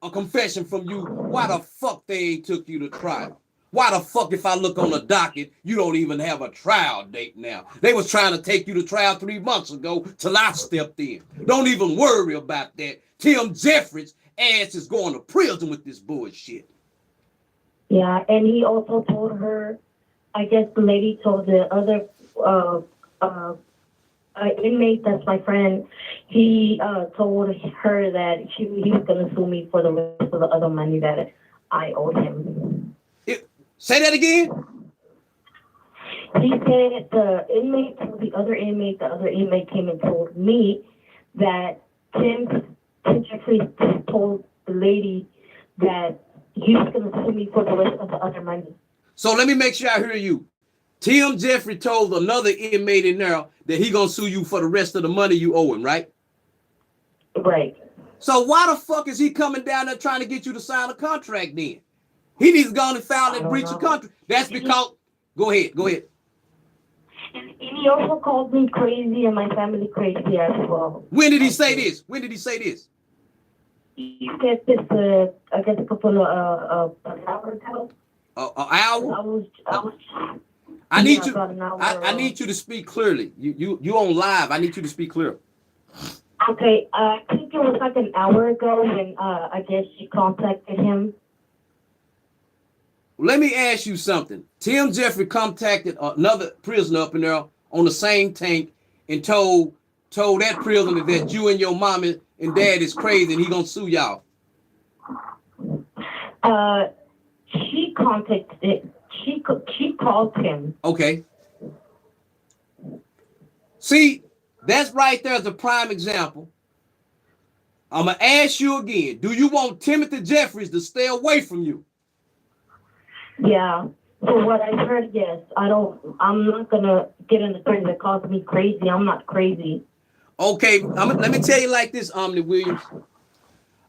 a confession from you, why the fuck they ain't took you to trial? Why the fuck, if I look on the docket, you don't even have a trial date now? They was trying to take you to trial 3 months ago till I stepped in. Don't even worry about that. Tim Jeffries' ass is going to prison with this bullshit. Yeah, and he also told her, I guess the lady told the other inmate that's my friend, he told her that he was going to sue me for the rest of the other money that I owed him. Say that again? He said the inmate told the other inmate came and told me that Tim Jeffries told the lady that he was going to sue me for the rest of the other money. So let me make sure I hear you. Tim Jeffrey told another inmate in there that he going to sue you for the rest of the money you owe him, right? Right. So why the fuck is he coming down there trying to get you to sign a contract then? He needs to go and file that breach of contract. That's because, go ahead. And he also called me crazy and my family crazy as well. When did he say this? He said this, I guess a couple of hours ago. An hour? I need you to speak clearly. You on live. I need you to speak clear. Okay, I think it was like an hour ago when I guess she contacted him. Let me ask you something. Tim Jeffrey contacted another prisoner up in there on the same tank and told that prisoner that you and your mom and dad is crazy and he gonna sue y'all. She contacted. She called him. Okay. See, that's right there as a prime example. I'm gonna ask you again. Do you want Timothy Jeffries to stay away from you? Yeah. For what I heard, yes. I'm not gonna get an attorney that calls me crazy. I'm not crazy. Okay, let me tell you like this, OMNI Williams.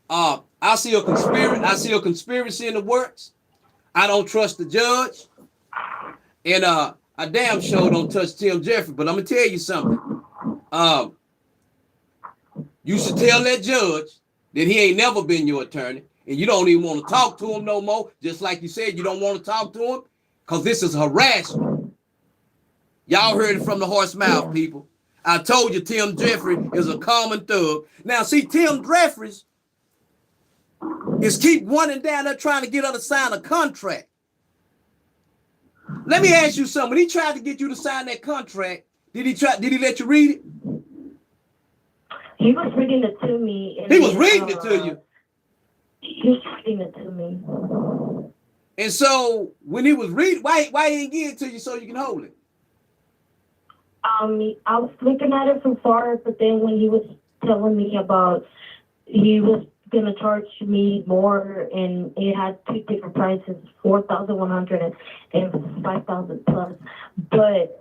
I see a conspiracy in the works. I don't trust the judge. And I damn sure don't touch Tim Jeffrey. But I'm gonna tell you something. You should tell that judge that he ain't never been your attorney, and you don't even want to talk to him no more. Just like you said, you don't want to talk to him because this is harassment. Y'all heard it from the horse mouth, people. I told you Tim Jeffrey is a common thug. Now, see, Tim Jeffries is keep running down there trying to get her to sign a contract. Let me ask you something. When he tried to get you to sign that contract, did he let you read it? He was reading it to me. He was reading it to you. He was reading it to me. And so when he was reading, why he didn't give it to you so you can hold it? I was looking at it from far, but then when he was telling me about he was gonna charge me more, and it had two different prices, 4,100 and 5,000 plus. But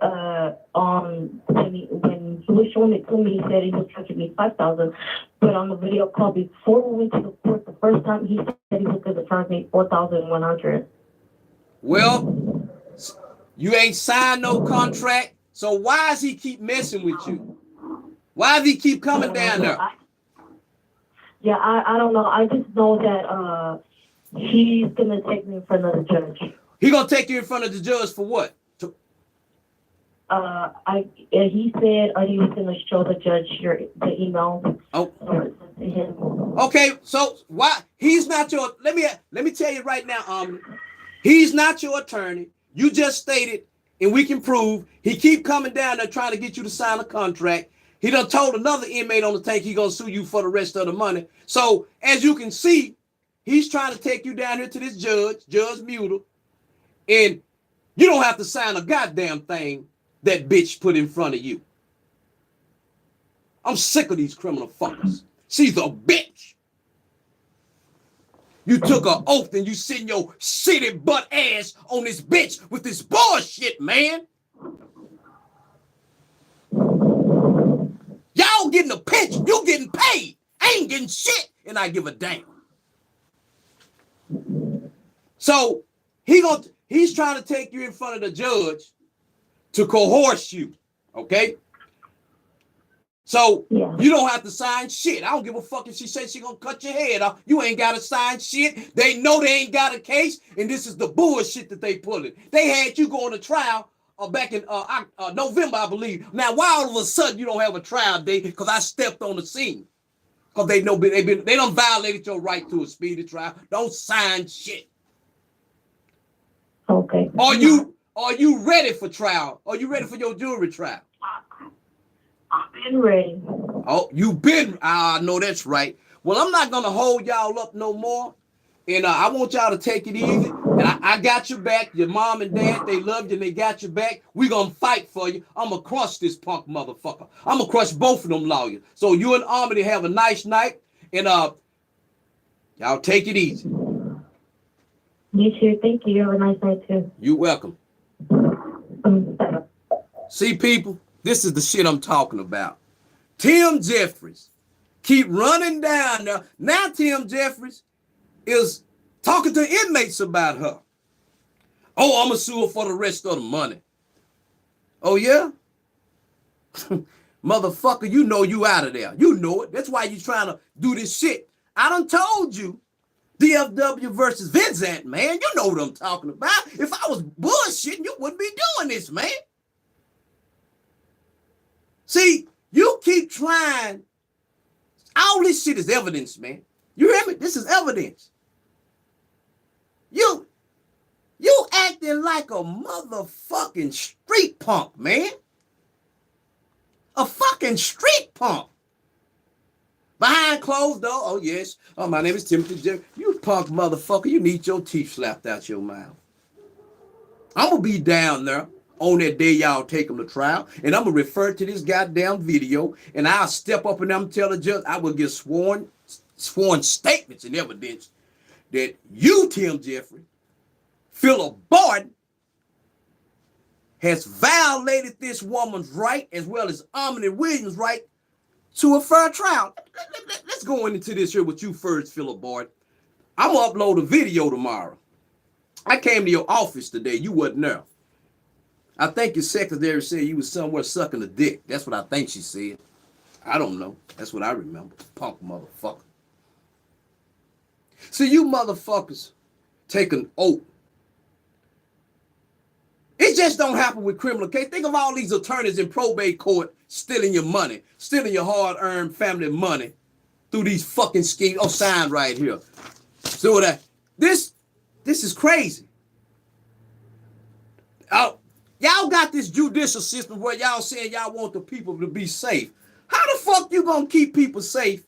when he was showing it to me, he said he was charging me 5,000. But on the video call before we went to the court the first time, he said he was gonna charge me 4,100. Well, you ain't signed no contract, so why does he keep messing with you? Why does he keep coming down there? I don't know. I just know that he's gonna take me in front of the judge. He gonna take you in front of the judge for what? He said he was gonna show the judge the email. Oh. To him. Okay, so why he's not your? Let me tell you right now, he's not your attorney. You just stated, and we can prove he keep coming down there trying to get you to sign a contract. He done told another inmate on the tank he gonna sue you for the rest of the money. So as you can see, he's trying to take you down here to this Judge Muter, and you don't have to sign a goddamn thing that bitch put in front of you. I'm sick of these criminal fuckers. She's a bitch. You took an oath and you sitting your shitty butt ass on this bitch with this bullshit, man. Y'all getting a pension, you getting paid. I ain't getting shit, and I give a damn. So he's trying to take you in front of the judge to coerce you, okay? So you don't have to sign shit. I don't give a fuck if she says she gonna cut your head off. You ain't gotta sign shit. They know they ain't got a case, and this is the bullshit that they pulling. They had you going to trial back in November, I believe. Now, why all of a sudden you don't have a trial date? Because I stepped on the scene. Because they done violated your right to a speedy trial. Don't sign shit. Okay. Are you ready for trial? Are you ready for your jury trial? I've been ready. Oh, you been? I know that's right. Well, I'm not gonna hold y'all up no more. And I want y'all to take it easy. And I got your back. Your mom and dad, they loved you and they got your back. We gonna fight for you. I'm gonna crush this punk motherfucker. I'm gonna crush both of them lawyers. So you and OMNI have a nice night. And y'all take it easy. You too. Thank you. You have a nice night too. You welcome. See, people, this is the shit I'm talking about. Tim Jeffries keep running down there. Now Tim Jeffries is talking to inmates about her. Oh, I'm gonna sue her for the rest of the money. Oh yeah? Motherfucker, you know you out of there. You know it. That's why you trying to do this shit. I done told you. DFW versus Vincent, man. You know what I'm talking about. If I was bullshitting, you wouldn't be doing this, man. See, you keep trying. All this shit is evidence, man. You hear me? This is evidence. You acting like a motherfucking street punk, man. A fucking street punk. Behind closed door, oh yes. Oh, my name is Timothy Jeffry. You punk motherfucker, you need your teeth slapped out your mouth. I'm going to be down there on that day y'all take him to trial, and I'm going to refer to this goddamn video, and I'll step up and I'm tell the judge, I will give sworn statements and evidence that you, Tim Jeffrey, Phillip Barton has violated this woman's right as well as OMNI Williams' right to a fair trial. Let's go into this here with you first, Phillip Barton. I'm going to upload a video tomorrow. I came to your office today. You wasn't there. I think your secretary said you was somewhere sucking a dick. That's what I think she said. I don't know. That's what I remember. Punk motherfucker. See, you motherfuckers take an oath. It just don't happen with criminal cases. Think of all these attorneys in probate court stealing your money, stealing your hard-earned family money through these fucking schemes. Oh, signed right here. So that this is crazy. Y'all got this judicial system where y'all saying y'all want the people to be safe. How the fuck you gonna keep people safe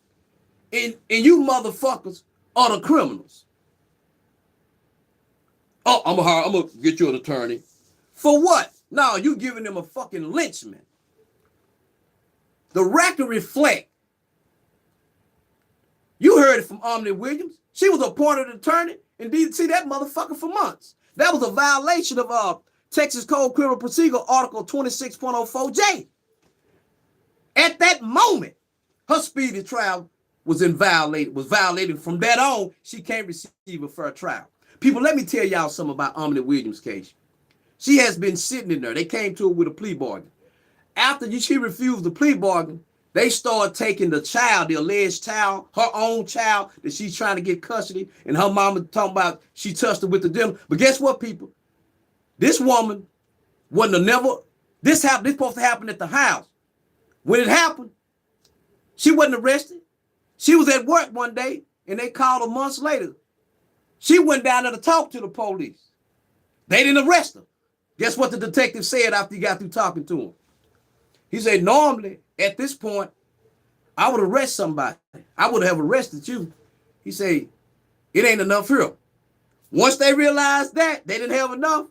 and you motherfuckers are the criminals? Oh, I'm gonna get you an attorney. For what? No, you giving them a fucking lynchman. The record reflect. You heard it from OMNI Williams. She was appointed attorney and didn't see that motherfucker for months. That was a violation of Texas Code Criminal Procedure Article 26.04J. At that moment, her speedy trial was violated. From that on, she can't receive a fair trial. People, let me tell y'all something about OMNI Williams' case. She has been sitting in there. They came to her with a plea bargain. After she refused the plea bargain, they started taking the child, the alleged child, her own child that she's trying to get custody, and her mama talking about she touched her with the dinner. But guess what, people? This woman this supposed to happen at the house. When it happened, she wasn't arrested. She was at work one day, and they called her months later. She went down there to talk to the police. They didn't arrest her. Guess what the detective said after he got through talking to him? He said, normally, at this point, I would arrest somebody. I would have arrested you. He said, it ain't enough here. Once they realized that, they didn't have enough,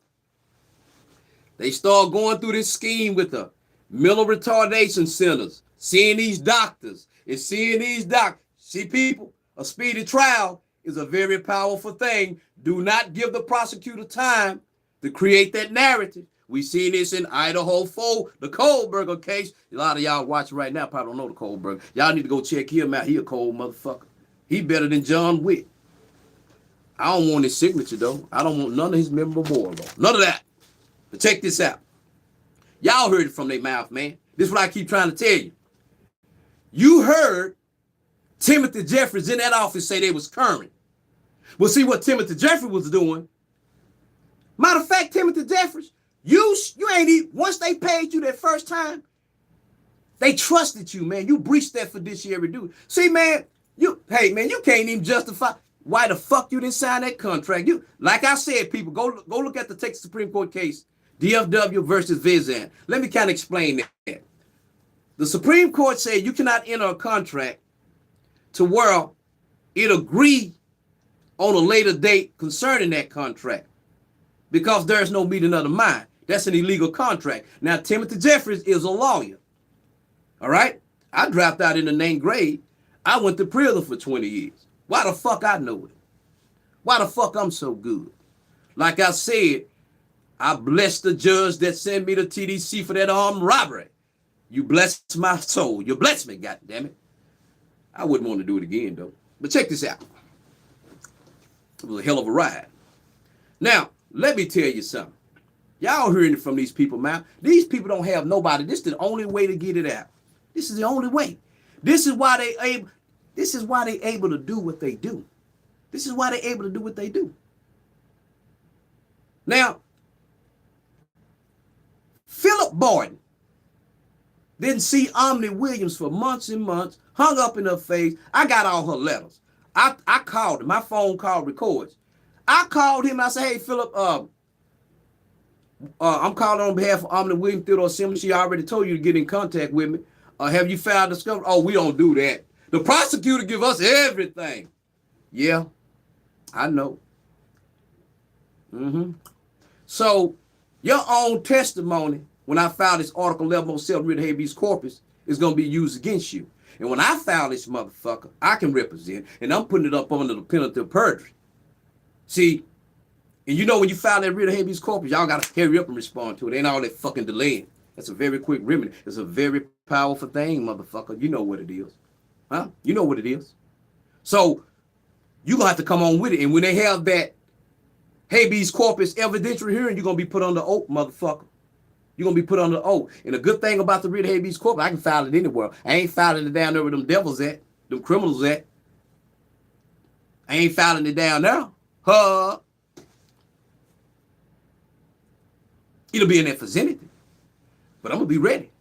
they started going through this scheme with the mental retardation centers, seeing these doctors, and seeing these doctors. See, people, a speedy trial is a very powerful thing. Do not give the prosecutor time to create that narrative. We seen this in Idaho 4, the Kohlberger case. A lot of y'all watching right now probably don't know the Kohlberger. Y'all need to go check him out. He a cold motherfucker. He better than John Wick. I don't want his signature, though. I don't want none of his memorabilia. None of that. But check this out. Y'all heard it from their mouth, man. This is what I keep trying to tell you. You heard Timothy Jeffries in that office say they was current. Well, see what Timothy Jeffries was doing. Matter of fact, Timothy Jeffries, you ain't even, once they paid you that first time, they trusted you, man. You breached that fiduciary duty. See, man, you can't even justify why the fuck you didn't sign that contract. You, like I said, people, go look at the Texas Supreme Court case, DFW versus Vizan. Let me kind of explain that. The Supreme Court said you cannot enter a contract to where it agree on a later date concerning that contract because there's no meeting of the mind. That's an illegal contract. Now, Timothy Jeffries is a lawyer. All right? I dropped out in the 9th grade. I went to prison for 20 years. Why the fuck I know it? Why the fuck I'm so good? Like I said, I bless the judge that sent me to TDC for that armed robbery. You blessed my soul. You blessed me, goddammit. I wouldn't want to do it again, though. But check this out. It was a hell of a ride. Now, let me tell you something. Y'all hearing it from these people, man. These people don't have nobody. This is the only way to get it out. This is the only way. This is why they able to do what they do. This is why they able to do what they do. Now, Phillip Barton didn't see OMNI Williams for months and months, hung up in her face. I got all her letters. I called him. My phone call records. I called him. I said, hey, Phillip, I'm calling on behalf of OMNI Williams Theodore Assembly. She already told you to get in contact with me. Have you filed discovery? Oh, we don't do that. The prosecutor give us everything. Yeah, I know. So your own testimony, when I file this Article 1107 writ of habeas corpus, is going to be used against you. And when I file this motherfucker, I can represent, and I'm putting it up under the penalty of perjury. See, And you know when you file that writ of habeas corpus, y'all got to hurry up and respond to it. Ain't all that fucking delaying. That's a very quick remedy. It's a very powerful thing, motherfucker. You know what it is. Huh? You know what it is. So you're going to have to come on with it. And when they have that habeas corpus evidentiary hearing, you're going to be put under oath, motherfucker. You're going to be put under oath. And the good thing about the writ of habeas corpus, I can file it anywhere. I ain't filing it down there where them devils at, them criminals at. I ain't filing it down there. Huh? It'll be in there for anything. But I'm going to be ready.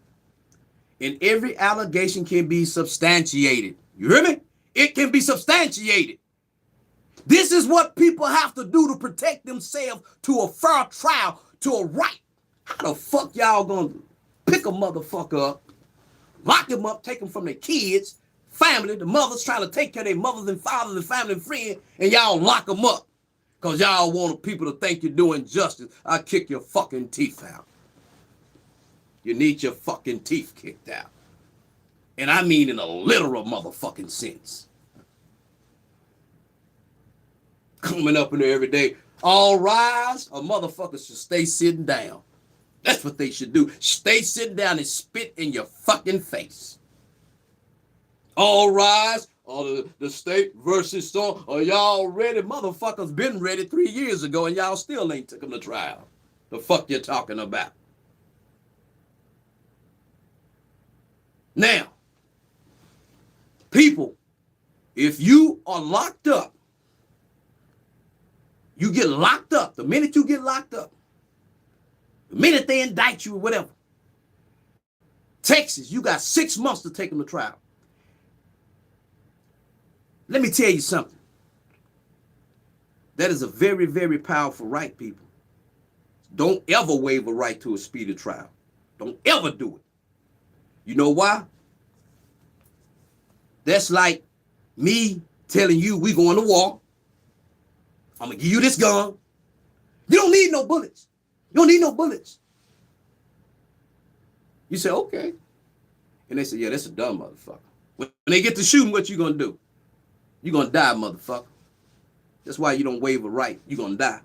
And every allegation can be substantiated. You hear me? It can be substantiated. This is what people have to do to protect themselves to a fair trial, to a right. How the fuck y'all gonna pick a motherfucker up, lock him up, take him from their kids, family, the mothers trying to take care of their mothers and fathers and family and friends, and y'all lock them up because y'all want people to think you're doing justice? I kick your fucking teeth out. You need your fucking teeth kicked out. And I mean in a literal motherfucking sense. Coming up in there every day, all rise, a motherfucker should stay sitting down. That's what they should do. Stay sitting down and spit in your fucking face. All rise, or the state versus so. Are y'all ready? Motherfuckers been ready 3 years ago and y'all still ain't took them to trial. The fuck you talking about? Now, people, if you are locked up, you get locked up. The minute you get locked up, the minute they indict you or whatever, Texas, you got 6 months to take them to trial. Let me tell you something. That is a very, very powerful right, people. Don't ever waive a right to a speedy trial. Don't ever do it. You know why? That's like me telling you we going to war. I'm going to give you this gun. You don't need no bullets. You don't need no bullets. You say, okay. And they say, yeah, that's a dumb motherfucker. When they get to shooting, what you going to do? You're going to die, motherfucker. That's why you don't waive a right. You're going to die.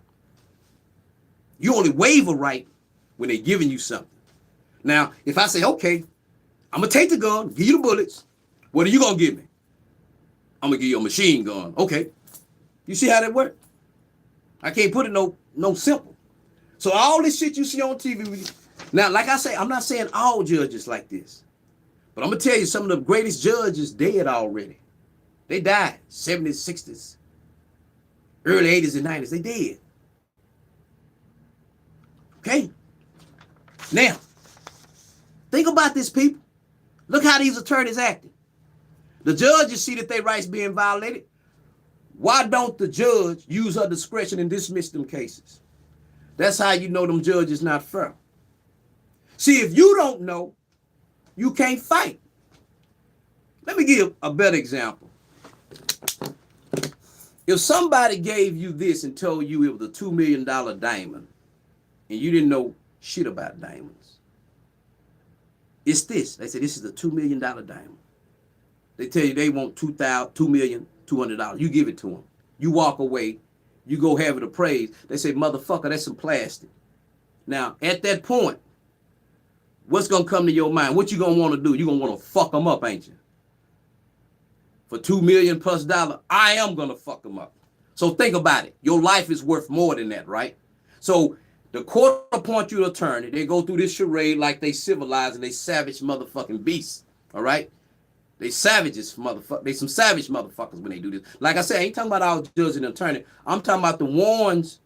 You only waive a right when they're giving you something. Now, if I say, okay, I'm going to take the gun, give you the bullets. What are you going to give me? I'm going to give you a machine gun. Okay. You see how that works? I can't put it no simple. So all this shit you see on TV. Now, like I say, I'm not saying all judges like this. But I'm going to tell you, some of the greatest judges dead already. They died, 70s, 60s, early 80s and 90s. They dead. Okay? Now, think about this, people. Look how these attorneys acting. The judges see that their rights being violated. Why don't the judge use her discretion and dismiss them cases? That's how you know them judges not fair. See, if you don't know, you can't fight. Let me give a better example. If somebody gave you this and told you it was a $2 million diamond and you didn't know shit about diamonds, it's this. They say this is a $2 million diamond. They tell you they want $2,200,200. You give it to them. You walk away. You go have it appraised. They say, motherfucker, that's some plastic. Now, at that point, what's going to come to your mind? What you going to want to do? You're going to want to fuck them up, ain't you? For $2 million plus, I am going to fuck them up. So think about it. Your life is worth more than that, right? So the court appoint you an attorney. They go through this charade like they civilized and they savage motherfucking beasts, all right? They savages, motherfucker. They some savage motherfuckers when they do this. Like I said, I ain't talking about all judges and attorney. I'm talking about the ones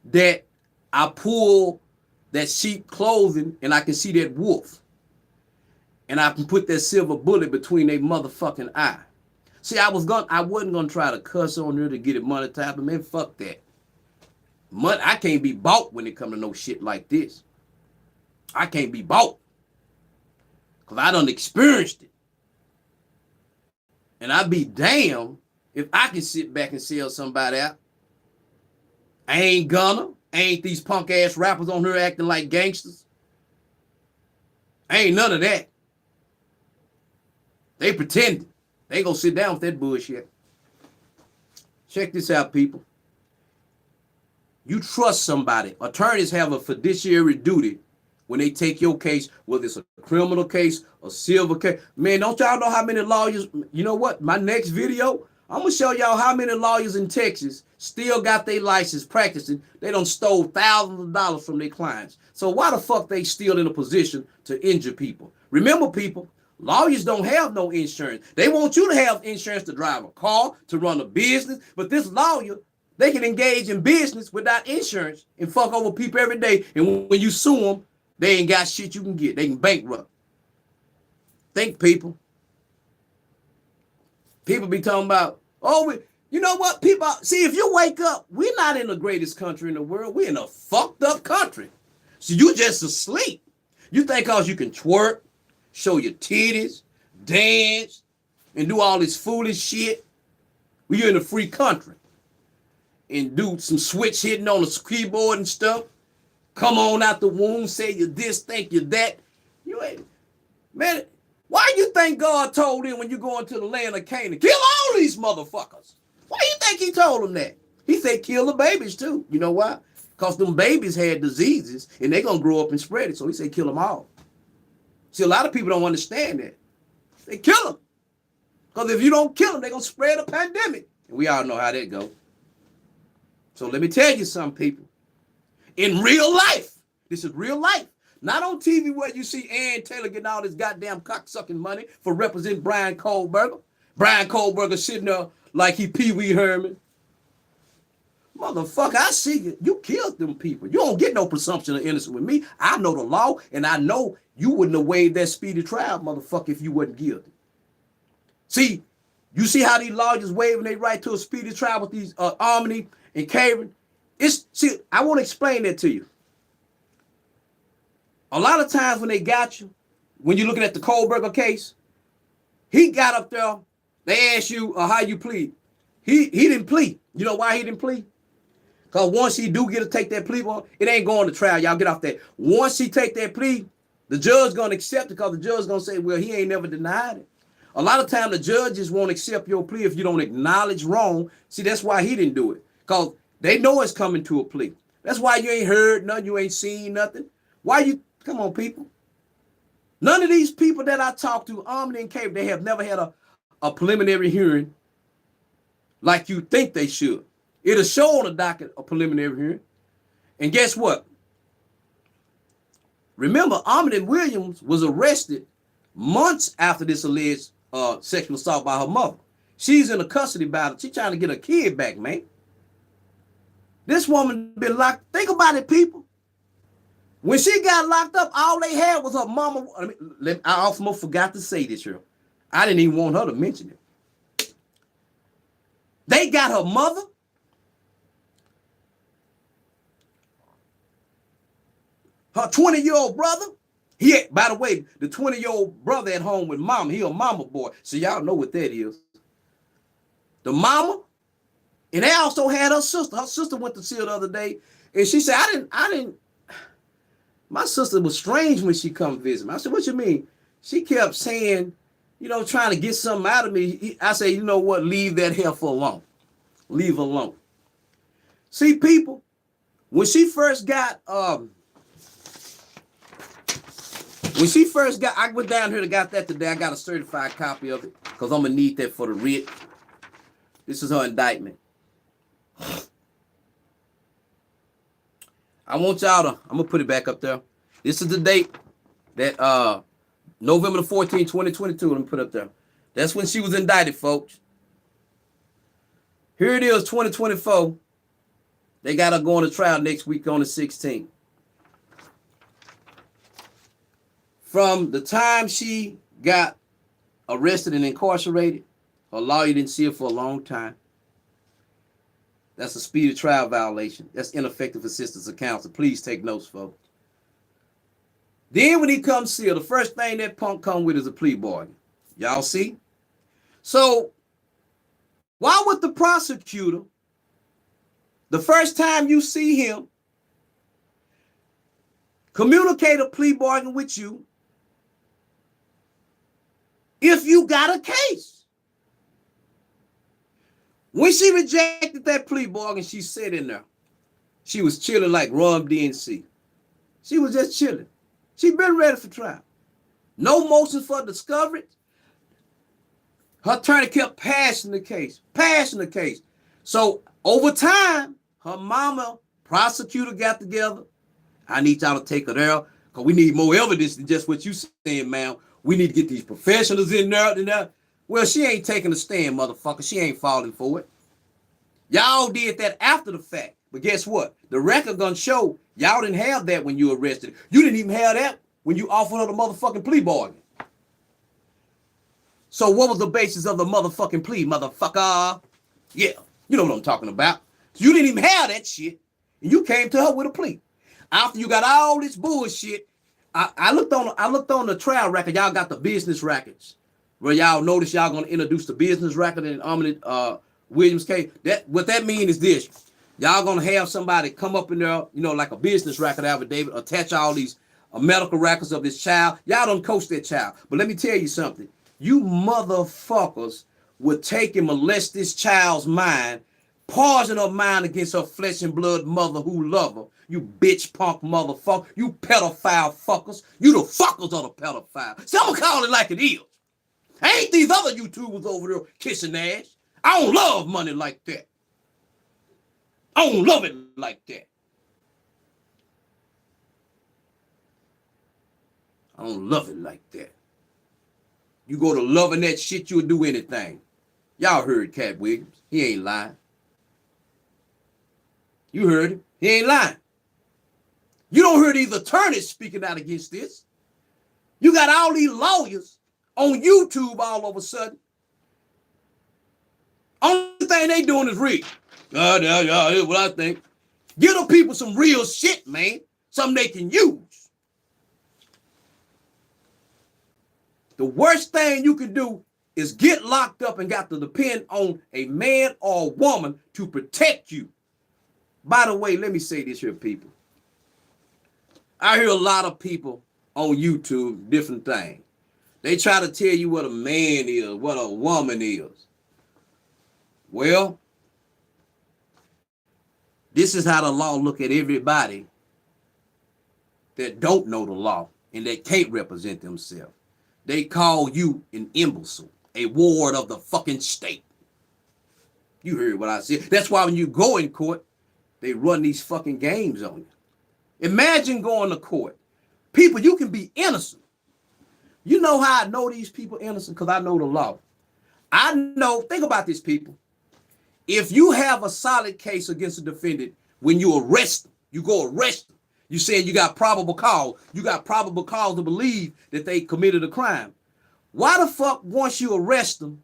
that I pull that sheep clothing and I can see that wolf. And I can put that silver bullet between their motherfucking eye. See, I wasn't gonna try to cuss on her to get it monetized, but man, fuck that. I can't be bought when it come to no shit like this. I can't be bought. Cause I done experienced it. And I'd be damned if I can sit back and sell somebody out. I ain't gonna. Ain't these punk ass rappers on here acting like gangsters. Ain't none of that. They pretending. They gonna sit down with that bullshit. Check this out, people. You trust somebody. Attorneys have a fiduciary duty when they take your case, whether it's a criminal case, a civil case. Man, don't y'all know how many lawyers, you know what? My next video, I'm going to show y'all how many lawyers in Texas still got their license practicing. They done stole thousands of dollars from their clients. So why the fuck they still in a position to injure people? Remember, people, lawyers don't have no insurance. They want you to have insurance to drive a car, to run a business. But this lawyer, they can engage in business without insurance and fuck over people every day. And when you sue them, they ain't got shit you can get. They can bankrupt. Think, people. People be talking about, oh, you know what? People, see, if you wake up, we're not in the greatest country in the world. We're in a fucked up country. So you just asleep. You think cause you can twerk, show your titties, dance, and do all this foolish shit. We're in a free country. And do some switch hitting on the keyboard and stuff. Come on out the womb, say you this, think you that. You ain't, man, why you think God told him when you go into the land of Canaan, kill all these motherfuckers? Why you think he told them that? He said kill the babies too. You know why? Because them babies had diseases and they're going to grow up and spread it. So he said kill them all. See, a lot of people don't understand that. They kill them. Because if you don't kill them, they're going to spread a pandemic. And we all know how that goes. So let me tell you something, people. In real life, this is real life. Not on TV where you see Ann Taylor getting all this goddamn cocksucking money for representing Brian Kohlberger. Brian Kohlberger sitting there like he Pee Wee Herman. Motherfucker, I see you. You killed them people. You don't get no presumption of innocence with me. I know the law, and I know you wouldn't have waived that speedy trial, motherfucker, if you wasn't guilty. See, you see how these lawyers waiving their right to a speedy trial with these OMNI and Karen? See, I want to explain that to you. A lot of times when they got you, when you're looking at the Kohlberger case, he got up there, they asked you how you plead. He didn't plead. You know why he didn't plead? Because once he do get to take that plea, it ain't going to trial. Y'all get off that. Once he take that plea, the judge going to accept it because the judge going to say, well, he ain't never denied it. A lot of time the judges won't accept your plea if you don't acknowledge wrong. See, that's why he didn't do it. Because they know it's coming to a plea. That's why you ain't heard nothing. You ain't seen nothing. Why you, come on, people. None of these people that I talk to, OMNI and Cable, they have never had a preliminary hearing like you think they should. It'll show on the docket a preliminary hearing. And guess what? Remember, OMNI Williams was arrested months after this alleged sexual assault by her mother. She's in a custody battle. She's trying to get her kid back, man. This woman been locked. Think about it, people. When she got locked up, all they had was her mama. I almost forgot to say this here. I didn't even want her to mention it. They got her mother, her 20-year-old brother. By the way, the 20-year-old brother at home with mama. He a mama boy. So y'all know what that is. The mama. And they also had her sister. Her sister went to see her the other day. And she said, I didn't. My sister was strange when she come visit me. I said, what you mean? She kept saying, you know, trying to get something out of me. I say, you know what? Leave that heifer alone. Leave her alone. See, people, when she first got, I went down here and got that today. I got a certified copy of it because I'm going to need that for the writ. This is her indictment. I want y'all to, I'm going to put it back up there. This is the date that, November the 14th, 2022. Let me put it up there. That's when she was indicted, folks. Here it is, 2024. They got her going to trial next week on the 16th. From the time she got arrested and incarcerated, her lawyer didn't see her for a long time. That's a speedy trial violation. That's ineffective assistance of counsel. Please take notes, folks. Then when he comes see her, the first thing that punk come with is a plea bargain. Y'all see? So why would the prosecutor, the first time you see him, communicate a plea bargain with you if you got a case? When she rejected that plea bargain, she said in there, She was chilling like Rum DNC. She was just chilling. She been ready for trial. No motions for discovery. Her attorney kept passing the case. So over time, her mama, prosecutor got together. I need y'all to take her there because we need more evidence than just what you saying, ma'am. We need to get these professionals in there. Well, she ain't taking a stand, motherfucker. She ain't falling for it. Y'all did that after the fact. But guess what? The record gonna show y'all didn't have that when you arrested. You didn't even have that when you offered her the motherfucking plea bargain. So what was the basis of the motherfucking plea, motherfucker? Yeah, you know what I'm talking about. You didn't even have that shit. And you came to her with a plea. After you got all this bullshit, I looked on the trial record. Y'all got the business records. Where y'all notice y'all gonna introduce the business record in OMNI Williams case. What that means is this. Y'all gonna have somebody come up in there, you know, like a business record affidavit, attach all these medical records of this child. Y'all don't coach that child. But let me tell you something. You motherfuckers would take and molest this child's mind, poison her mind against her flesh and blood mother who love her. You bitch punk motherfucker. You pedophile fuckers. You the fuckers are the pedophile. So I'm gonna call it like it is. Ain't these other YouTubers over there kissing ass. I don't love money like that. I don't love it like that. I don't love it like that. You go to loving that shit, you'll do anything. Y'all heard Cat Williams. He ain't lying. You heard him. He ain't lying. You don't hear these attorneys speaking out against this. You got all these lawyers on YouTube all of a sudden. Only thing they doing is read. Yeah, here's what I think. Give the people some real shit, man. Something they can use. The worst thing you can do is get locked up and got to depend on a man or a woman to protect you. By the way, let me say this here, people. I hear a lot of people on YouTube, different things. They try to tell you what a man is, what a woman is. Well, this is how the law look at everybody that don't know the law and that can't represent themselves. They call you an imbecile, a ward of the fucking state. You heard what I said. That's why when you go in court, they run these fucking games on you. Imagine going to court. People, you can be innocent. You know how I know these people innocent? Because I know the law. I know, think about this, people. If you have a solid case against a defendant, when you arrest them, you go arrest them. You saying you got probable cause. You got probable cause to believe that they committed a crime. Why the fuck, once you arrest them,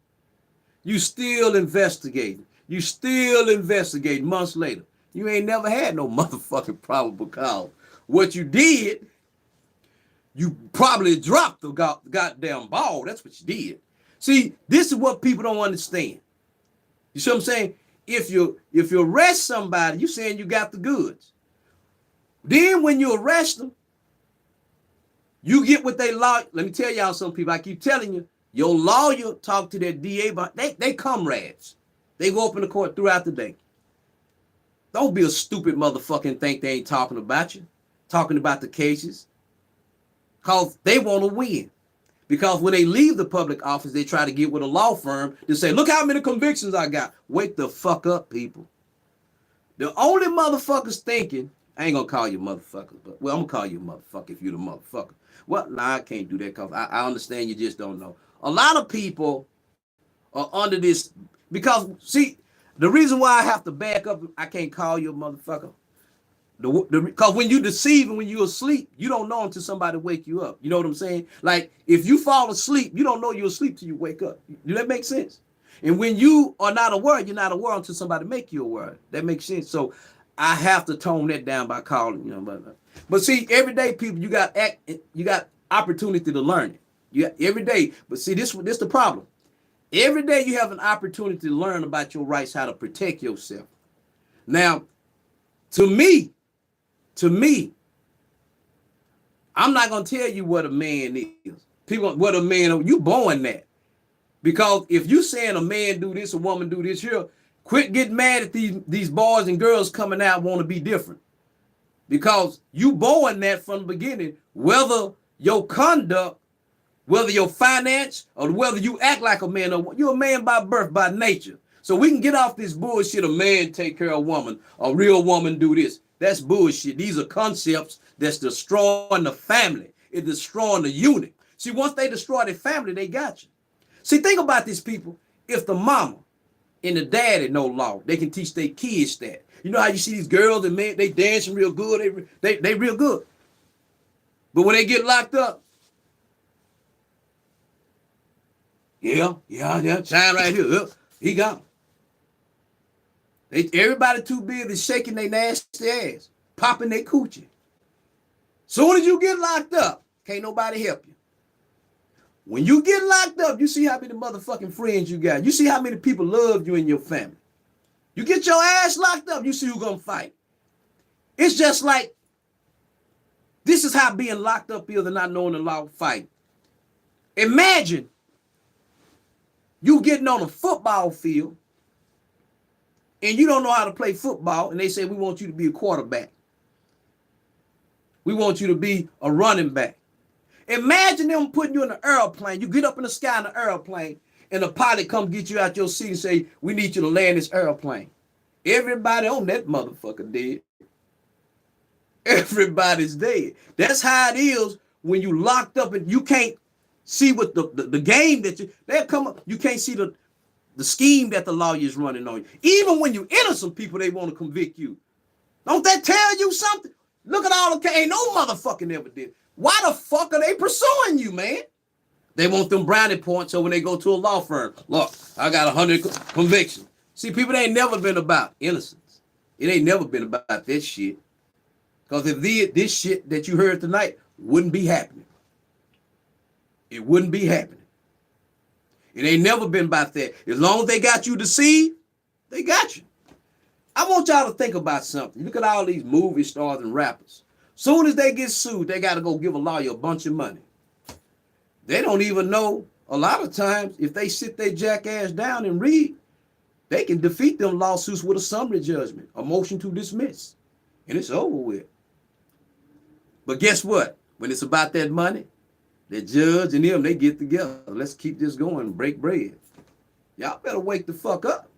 you still investigating? You still investigating months later. You ain't never had no motherfucking probable cause. What you did, you probably dropped the goddamn ball. That's what you did. See, this is what people don't understand. You see what I'm saying? If you arrest somebody, you saying you got the goods. Then when you arrest them, you get what they law. Let me tell y'all some people, I keep telling you, your lawyer talk to their DA, but they comrades. They go up in the court throughout the day. Don't be a stupid motherfucker and think they ain't talking about you, talking about the cases. Because they want to win. Because when they leave the public office, they try to get with a law firm to say, look how many convictions I got. Wake the fuck up, people. The only motherfuckers thinking, I ain't going to call you motherfuckers, but, well, I'm going to call you a motherfucker if you're the motherfucker. Well, nah, I can't do that because I understand you just don't know. A lot of people are under this, because, see, the reason why I have to back up, I can't call you a motherfucker. Because when you deceive and when you're asleep, you don't know until somebody wake you up. You know what I'm saying? Like, if you fall asleep, you don't know you're asleep till you wake up. Do that make sense? And when you are not aware, you're not aware until somebody make you aware. That makes sense. So I have to tone that down by calling, you know. But see, every day, people, you got opportunity to learn it. You got, every day. But see, this the problem. Every day you have an opportunity to learn about your rights, how to protect yourself. Now, to me, I'm not going to tell you what a man is. People, what a man, you born that. Because if you saying a man do this, a woman do this here, Quit getting mad at these boys and girls coming out want to be different. Because you born that from the beginning, whether your conduct, whether your finance, or whether you act like a man, or you're a man by birth, by nature. So we can get off this bullshit, a man take care of a woman, a real woman do this. That's bullshit. These are concepts that's destroying the family. It's destroying the unit. See, once they destroy the family, they got you. See, think about these people. If the mama and the daddy know law, they can teach their kids that. You know how you see these girls and men, they dancing real good, they real good. But when they get locked up, yeah, shine right here. He gone. Everybody too busy shaking their nasty ass, popping their coochie. Soon as you get locked up, can't nobody help you. When you get locked up, you see how many motherfucking friends you got. You see how many people love you in your family. You get your ass locked up, you see who's gonna fight. It's just like, this is how being locked up is and not knowing the law fight. Imagine you getting on a football field and you don't know how to play football, and they say, we want you to be a quarterback. We want you to be a running back. Imagine them putting you in an airplane. You get up in the sky in an airplane, and the pilot come get you out your seat and say, we need you to land this airplane. Everybody on that motherfucker dead. Everybody's dead. That's how it is when you locked up and you can't see what the game that they'll come up. You can't see the scheme that the lawyer is running on you. Even when you innocent people, they want to convict you. Don't that tell you something? Look at all the ain't no motherfucking ever did. Why the fuck are they pursuing you, man? They want them brownie points, so when they go to a law firm, look, I got 100 convictions. See, people, they ain't never been about innocence. It ain't never been about that shit. Because if this shit that you heard tonight wouldn't be happening. It wouldn't be happening. It ain't never been about that. As long as they got you deceived, they got you. I want y'all to think about something. Look at all these movie stars and rappers. Soon as they get sued, they got to go give a lawyer a bunch of money. They don't even know, a lot of times, if they sit their jackass down and read, they can defeat them lawsuits with a summary judgment, a motion to dismiss, and it's over with. But guess what? When it's about that money, the judge and them, they get together. Let's keep this going and break bread. Y'all better wake the fuck up.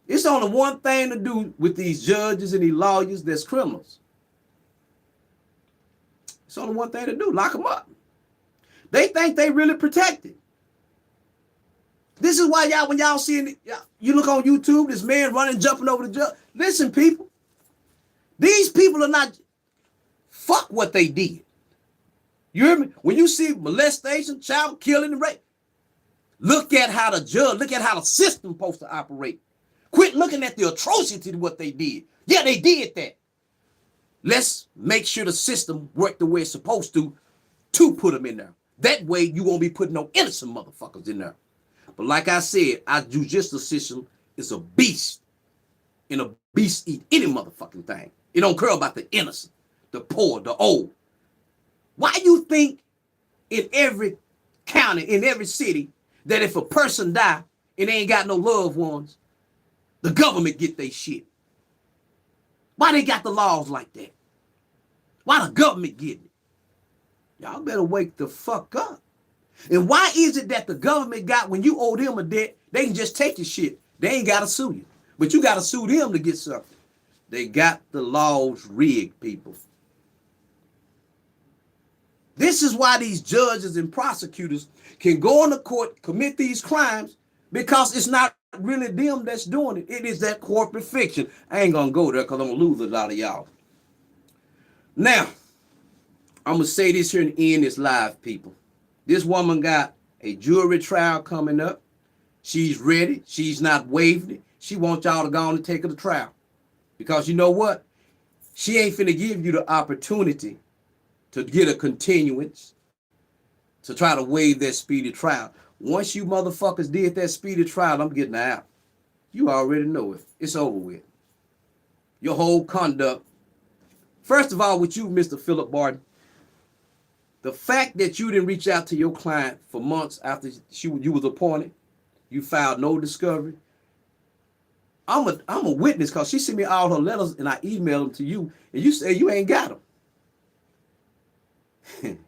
It's only one thing to do with these judges and these lawyers that's criminals. It's only one thing to do, lock them up. They think they really protected. This is why y'all, when y'all see, you look on YouTube, this man running, jumping over the judge. Listen, people, these people are not, fuck what they did. You hear me? When you see molestation, child killing, and rape, look at how the judge, look at how the system supposed to operate. Quit looking at the atrocity of what they did. Yeah, they did that. Let's make sure the system worked the way it's supposed to put them in there. That way, you won't be putting no innocent motherfuckers in there. But like I said, our judicial system is a beast. And a beast eat any motherfucking thing. It don't care about the innocent, the poor, the old. Why you think in every county, in every city, that if a person die and they ain't got no loved ones, the government get their shit? Why they got the laws like that? Why the government getting it? Y'all better wake the fuck up. And why is it that the government got, when you owe them a debt, they can just take your shit? They ain't got to sue you. But you got to sue them to get something. They got the laws rigged, people. This is why these judges and prosecutors can go in the court, commit these crimes, because it's not really them that's doing it. It is that corporate fiction. I ain't going to go there because I'm going to lose a lot of y'all. Now, I'm going to say this here and end this live, people. This woman got a jury trial coming up. She's ready. She's not waiving it. She wants y'all to go on and take her to trial. Because you know what? She ain't finna give you the opportunity to get a continuance, to try to waive that speedy trial. Once you motherfuckers did that speedy trial, I'm getting out. You already know it. It's over with. Your whole conduct. First of all, with you, Mr. Phillip Barton, the fact that you didn't reach out to your client for months after you was appointed, you filed no discovery, I'm a witness because she sent me all her letters and I emailed them to you and you say you ain't got them.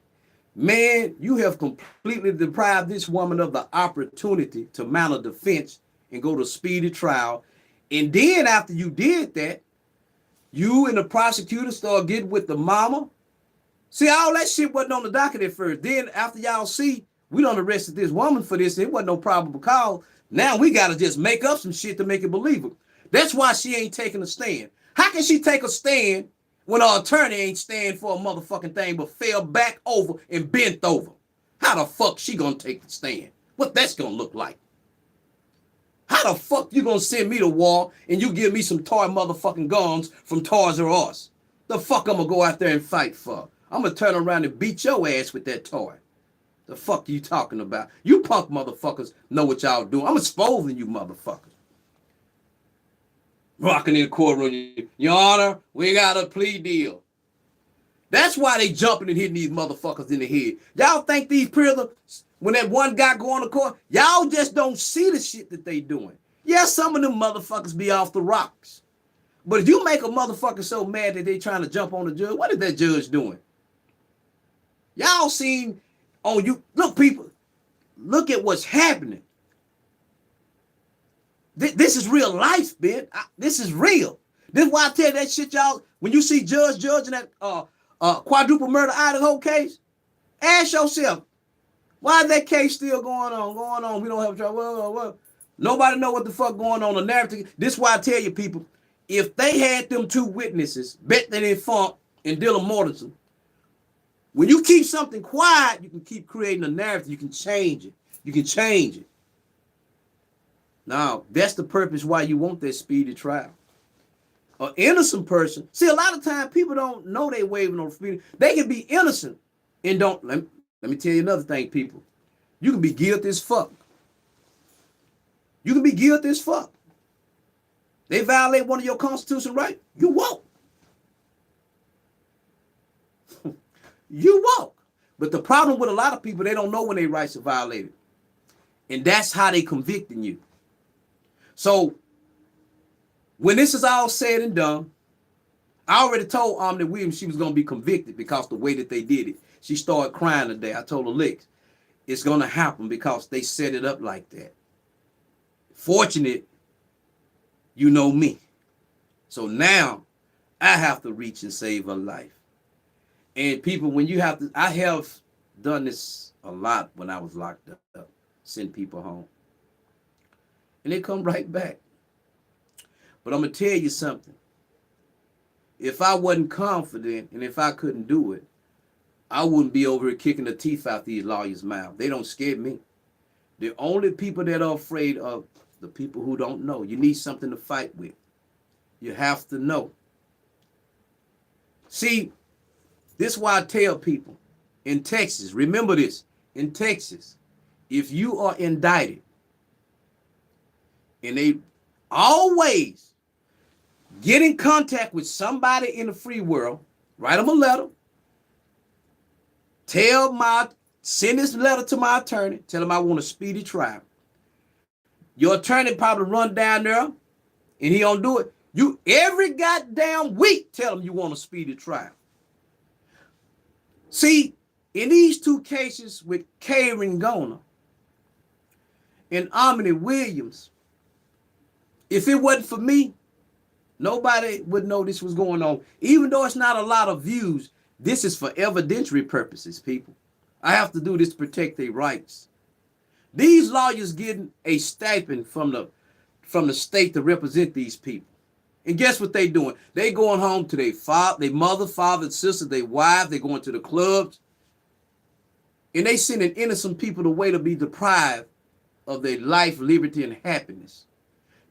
Man, you have completely deprived this woman of the opportunity to mount a defense and go to speedy trial. And then after you did that, you and the prosecutor start getting with the mama. See, all that shit wasn't on the docket at first. Then after y'all see, we done arrested this woman for this, it wasn't no probable cause. Now we got to just make up some shit to make it believable. That's why she ain't taking a stand. How can she take a stand when our attorney ain't stand for a motherfucking thing but fell back over and bent over? How the fuck she gonna take the stand? What that's gonna look like? How the fuck you gonna send me to war and you give me some toy motherfucking guns from Toys R Us? The fuck I'm gonna go out there and fight for? I'm gonna turn around and beat your ass with that toy. The fuck you talking about? You punk motherfuckers know what y'all doing. I'm exposing you motherfuckers. Rocking in the courtroom. Your Honor, we got a plea deal. That's why they jumping and hitting these motherfuckers in the head. Y'all think these prisoners, when that one guy go on the court, y'all just don't see the shit that they doing. Yeah, some of them motherfuckers be off the rocks. But if you make a motherfucker so mad that they trying to jump on the judge, what is that judge doing? Y'all seen on you, look people, look at what's happening. This is real life, man. This is real. This is why I tell you that shit, y'all. When you see judge in that quadruple murder Idaho case, ask yourself, why is that case still going on? We don't have trouble. Well. Nobody know what the fuck going on. The narrative. This is why I tell you, people, if they had them two witnesses, Bethany Funk and Dylan Mortensen, when you keep something quiet, you can keep creating a narrative. You can change it. You can change it. Now, that's the purpose why you want that speedy trial. An innocent person, see, a lot of times people don't know they waiving on speedy. They can be innocent and don't. Let me tell you another thing, people. You can be guilty as fuck. You can be guilty as fuck. They violate one of your constitutional rights, you won't. You won't. But the problem with a lot of people, they don't know when their rights are violated. And that's how they convicting you. So when this is all said and done, I already told OMNI Williams she was going to be convicted because the way that they did it. She started crying today. I told her, look, it's going to happen because they set it up like that. Fortunate, you know me. So now I have to reach and save her life. And people, when you have to, I have done this a lot when I was locked up, send people home. And they come right back. But I'm going to tell you something. If I wasn't confident and if I couldn't do it, I wouldn't be over here kicking the teeth out these lawyers' mouth. They don't scare me. The only people that are afraid of the people who don't know. You need something to fight with. You have to know. See, this is why I tell people in Texas, remember this, in Texas, if you are indicted and they always get in contact with somebody in the free world, write them a letter, send this letter to my attorney, tell him I want a speedy trial. Your attorney probably run down there and he don't do it. You every goddamn week tell him you want a speedy trial. See, in these two cases with Karen Garner and OMNI Williams, if it wasn't for me, nobody would know this was going on. Even though it's not a lot of views, this is for evidentiary purposes, people. I have to do this to protect their rights. These lawyers getting a stipend from the state to represent these people. And guess what they doing? They going home to their mother, father, sister, their wife. They going to the clubs. And they sending innocent people away to be deprived of their life, liberty, and happiness.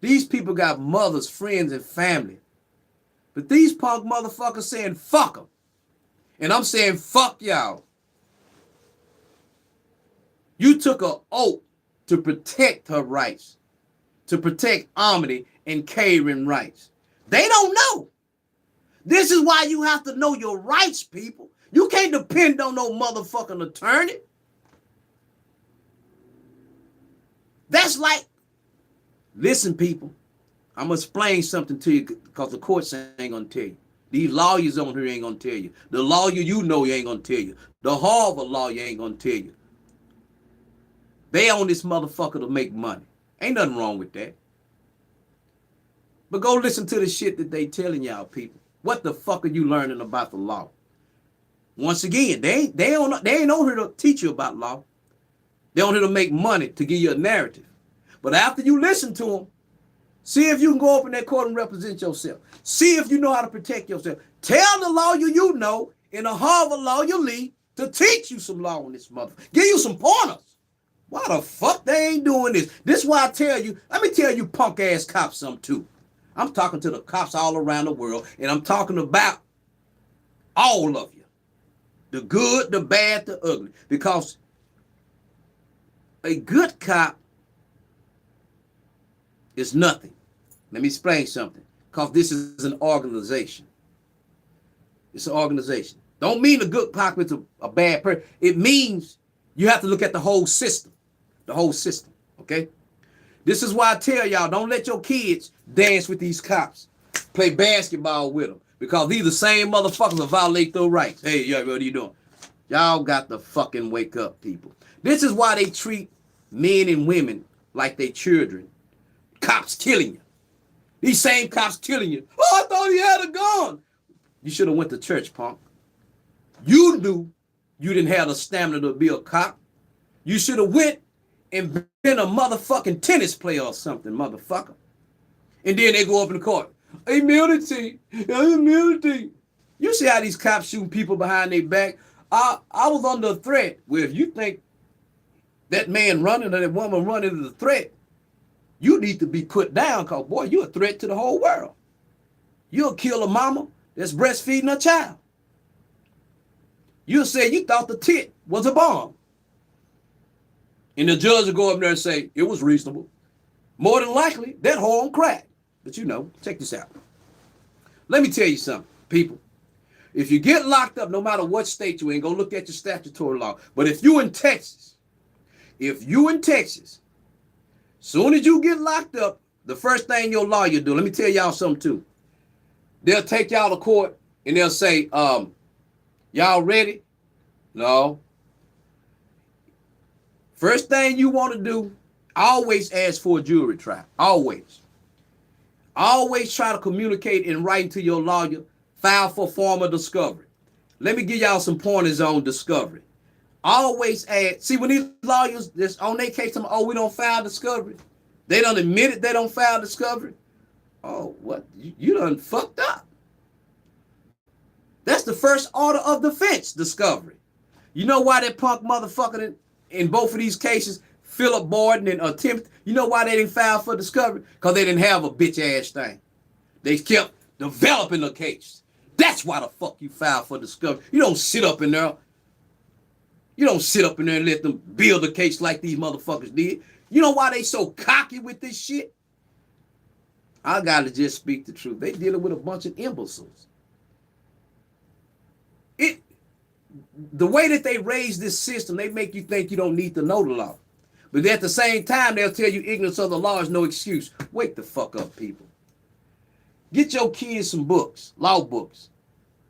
These people got mothers, friends, and family. But these punk motherfuckers saying, fuck them. And I'm saying, fuck y'all. You took an oath to protect her rights, to protect OMNI and Karen rights. They don't know. This is why you have to know your rights, people. You can't depend on no motherfucking attorney. That's like, listen, people, I'm going to explain something to you because the courts ain't going to tell you. These lawyers on here ain't going to tell you. The lawyer you know ain't going to tell you. The Harvard lawyer ain't going to tell you. They own this motherfucker to make money. Ain't nothing wrong with that. But go listen to the shit that they telling y'all people. What the fuck are you learning about the law? Once again, they ain't on here to teach you about law. They're on here to make money, to give you a narrative. But after you listen to them, see if you can go up in that court and represent yourself. See if you know how to protect yourself. Tell the lawyer you know in a Harvard lawyer league to teach you some law on this motherfucker. Give you some pointers. Why the fuck they ain't doing this? This is why I tell you, let me tell you punk ass cops something too. I'm talking to the cops all around the world, and I'm talking about all of you. The good, the bad, the ugly. Because a good cop is nothing. Let me explain something. Because this is an organization. It's an organization. Don't mean a good cop is a bad person. It means you have to look at the whole system. The whole system. Okay? This is why I tell y'all, don't let your kids dance with these cops. Play basketball with them. Because these the same motherfuckers that violate their rights. Hey, yo, what are you doing? Y'all got to fucking wake up, people. This is why they treat men and women like they children. Cops killing you. These same cops killing you. Oh, I thought he had a gun. You should have went to church, punk. You knew you didn't have the stamina to be a cop. You should have went and been a motherfucking tennis player or something, motherfucker. And then they go up in the court. Immunity. Immunity. You see how these cops shooting people behind their back? I was under a threat. Well, if you think that man running or that woman running is a threat, you need to be put down because, boy, you're a threat to the whole world. You'll kill a mama that's breastfeeding a child. You'll say you thought the tit was a bomb. And the judge will go up there and say, it was reasonable. More than likely, that whore on crack. But you know, check this out. Let me tell you something, people. If you get locked up, no matter what state you're in, go look at your statutory law. But if you in Texas, soon as you get locked up, the first thing your lawyer do, let me tell y'all something too. They'll take y'all to court and they'll say, y'all ready? No. First thing you want to do, always ask for a jury trial. Always. Always try to communicate in writing to your lawyer. File for formal discovery. Let me give y'all some pointers on discovery. Always add. See, when these lawyers that's on their case, oh, we don't file discovery. They don't admit it. They don't file discovery. Oh, what? You done fucked up. That's the first order of defense, discovery. You know why that punk motherfucker in both of these cases, Phillip Barton and Timothy, you know why they didn't file for discovery? Because they didn't have a bitch ass thing. They kept developing the case. That's why the fuck you file for discovery. You don't sit up in there. You don't sit up in there and let them build a case like these motherfuckers did. You know why they so cocky with this shit? I gotta just speak the truth. They dealing with a bunch of imbeciles. The way that they raise this system, they make you think you don't need to know the law. But at the same time, they'll tell you ignorance of the law is no excuse. Wake the fuck up, people. Get your kids some books, law books.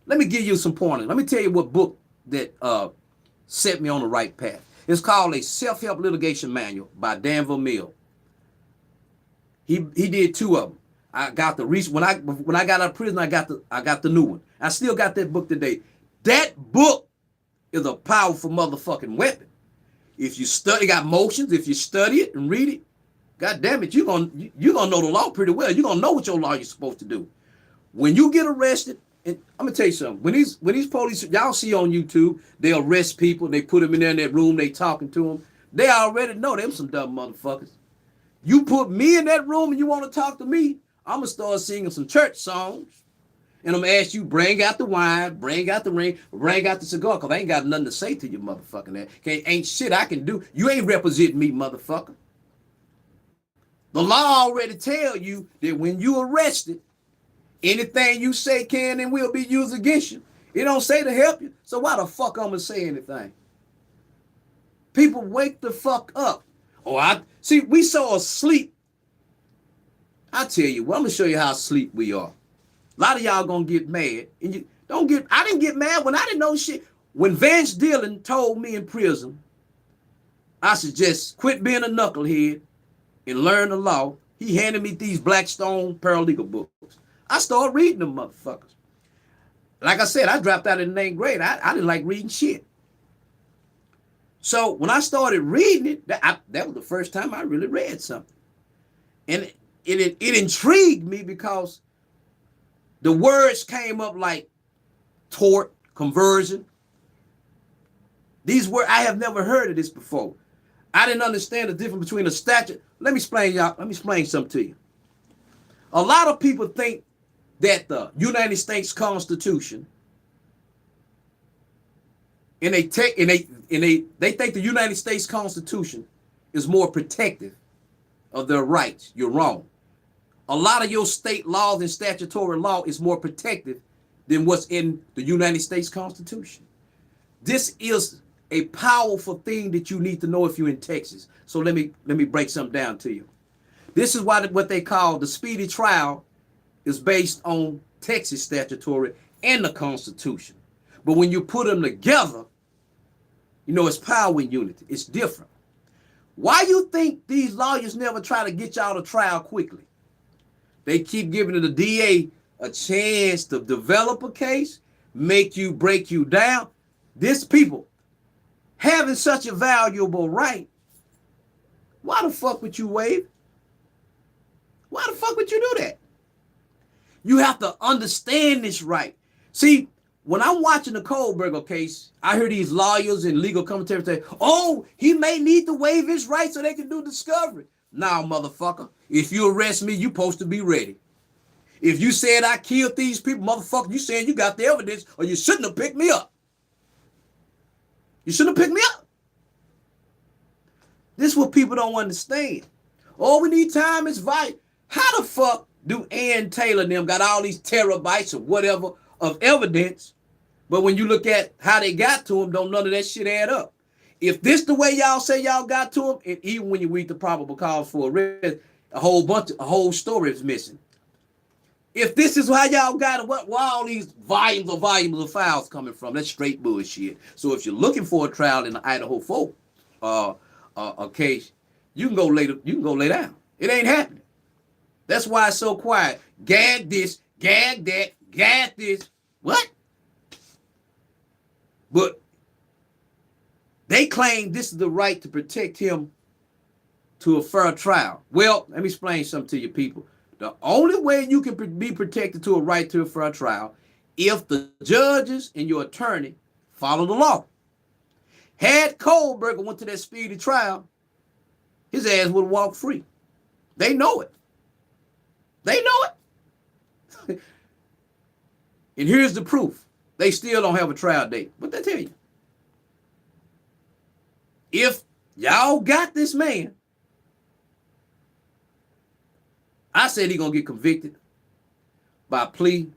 Let me give you some pointers. Let me tell you what book that set me on the right path. It's called A Self-Help Litigation Manual by Danville Mill. He did two of them. I got the recent when I got out of prison, I got the new one. I still got that book today. That book is a powerful motherfucking weapon. If you study, got motions, if you study it and read it, God damn it, you're gonna know the law pretty well. You're gonna know what your lawyer's supposed to do. When you get arrested, and I'm gonna tell you something. When these police, y'all see on YouTube, they arrest people, they put them in there in that room, they talking to them. They already know them some dumb motherfuckers. You put me in that room and you want to talk to me, I'm gonna start singing some church songs. And I'm gonna ask you, bring out the wine, bring out the ring, bring out the cigar, because I ain't got nothing to say to you, motherfucking ass. Ain't shit I can do. You ain't representing me, motherfucker. The law already tell you that when you arrested, anything you say can and will be used against you. It don't say to help you. So why the fuck I'm gonna say anything? People wake the fuck up. Oh, we so asleep. I tell you, well, I'm gonna show you how asleep we are. A lot of y'all gonna get mad, and you don't get. I didn't get mad when I didn't know shit. When Vance Dillon told me in prison, I should just quit being a knucklehead and learn the law. He handed me these Blackstone paralegal books. I started reading them motherfuckers. Like I said, I dropped out in the 9th grade. I didn't like reading shit. So when I started reading it, that was the first time I really read something. And it intrigued me because the words came up like tort, conversion. These words, I have never heard of this before. I didn't understand the difference between a statute. Let me explain something to you. A lot of people think that the United States Constitution, and they think the United States Constitution is more protective of their rights. You're wrong. A lot of your state laws and statutory law is more protective than what's in the United States Constitution. This is a powerful thing that you need to know if you're in Texas. So let me break something down to you. This is why what they call the speedy trial is based on Texas statutory and the Constitution. But when you put them together, you know, it's power and unity. It's different. Why you think these lawyers never try to get y'all to trial quickly? They keep giving the DA a chance to develop a case, break you down. This people having such a valuable right, why the fuck would you waive? Why the fuck would you do that? You have to understand this right. See, when I'm watching the Kohlberger case, I hear these lawyers and legal commentators say, oh, he may need to waive his right so they can do discovery. Now, motherfucker, if you arrest me, you supposed to be ready. If you said I killed these people, motherfucker, you saying you got the evidence, or you shouldn't have picked me up. You shouldn't have picked me up. This is what people don't understand. All we need time is vital. How the fuck do Ann Taylor and them got all these terabytes or whatever of evidence, but when you look at how they got to him, don't none of that shit add up? If this the way y'all say y'all got to him, and even when you read the probable cause for arrest, a whole story is missing. If this is how y'all got it, where all these volumes of files coming from? That's straight bullshit. So if you're looking for a trial in the Idaho 4 a case, you can go lay down. It ain't happening. That's why it's so quiet. Gag this, gag that, gag this. What? But they claim this is the right to protect him to a fair trial. Well, let me explain something to you people. The only way you can be protected to a right to a fair trial if the judges and your attorney follow the law. Had Kohlberger went to that speedy trial, his ass would have walked free. They know it. They know it. And here's the proof. They still don't have a trial date. But they tell you, if y'all got this man, I said he's going to get convicted by plea